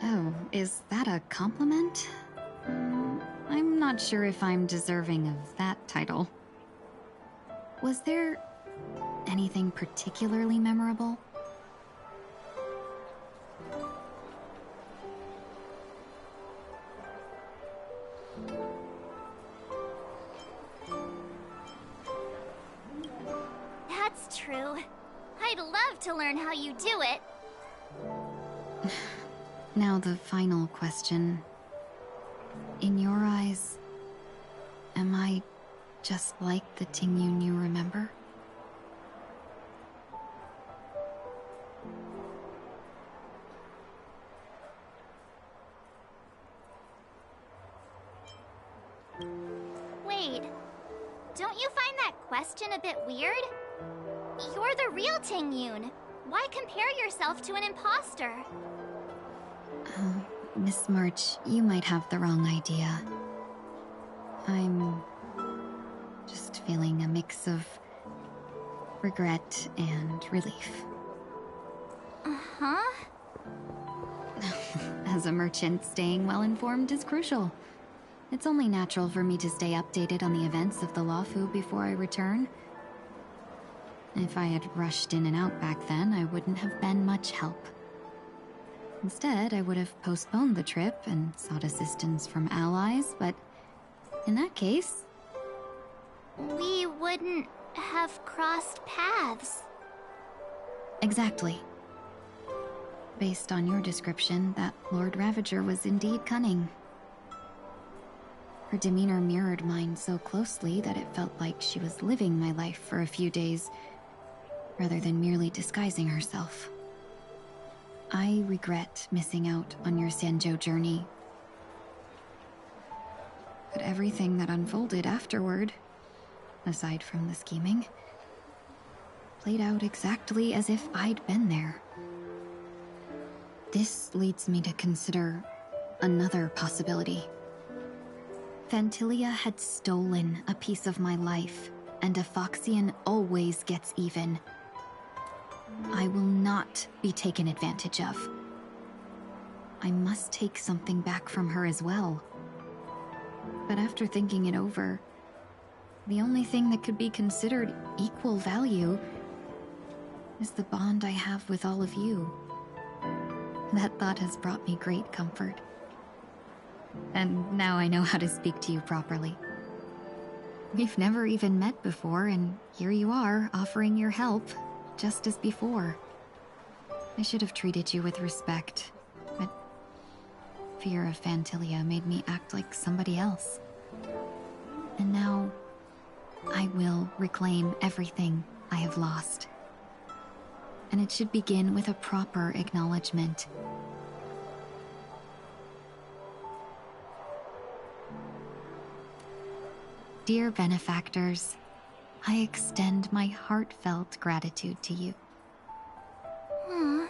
Speaker 3: Oh, is that a compliment? I'm not sure if I'm deserving of that title. Was there anything particularly memorable?
Speaker 11: That's true. I'd love to learn how you do it.
Speaker 3: Now the final question. In your eyes, am I just like the Tingyun you remember?
Speaker 11: Wait, don't you find that question a bit weird? You're the real Tingyun. Why compare yourself to an imposter?
Speaker 3: Miss March, you might have the wrong idea. I'm just feeling a mix of regret and relief.
Speaker 11: Uh-huh.
Speaker 3: As a merchant, staying well informed is crucial. It's only natural for me to stay updated on the events of the Luofu before I return. If I had rushed in and out back then, I wouldn't have been much help. Instead, I would have postponed the trip and sought assistance from allies, but in that case...
Speaker 11: we wouldn't have crossed paths.
Speaker 3: Exactly. Based on your description, that Lord Ravager was indeed cunning. Her demeanor mirrored mine so closely that it felt like she was living my life for a few days, rather than merely disguising herself. I regret missing out on your Sanzhou journey. But everything that unfolded afterward, aside from the scheming, played out exactly as if I'd been there. This leads me to consider another possibility. Phantilia had stolen a piece of my life, and a Foxian always gets even. I will not be taken advantage of. I must take something back from her as well. But after thinking it over, the only thing that could be considered equal value is the bond I have with all of you. That thought has brought me great comfort. And now I know how to speak to you properly. We've never even met before, and here you are, offering your help, just as before. I should have treated you with respect, but fear of Phantilia made me act like somebody else. And now, I will reclaim everything I have lost. And it should begin with a proper acknowledgement. Dear benefactors, I extend my heartfelt gratitude to you.
Speaker 11: Aw.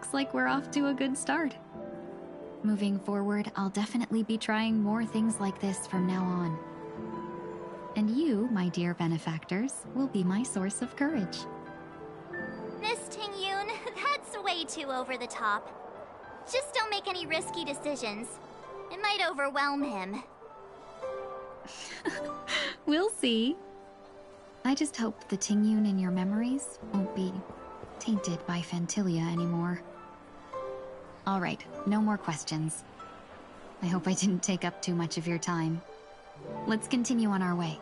Speaker 3: looks like we're off to a good start. Moving forward, I'll definitely be trying more things like this from now on. And you, my dear benefactors, will be my source of courage.
Speaker 11: Miss Ting-Yun, that's way too over the top. Just don't make any risky decisions. It might overwhelm him.
Speaker 3: We'll see. I just hope the Ting-Yun in your memories won't be tainted by Phantilia anymore. Alright, no more questions. I hope I didn't take up too much of your time. Let's continue on our way.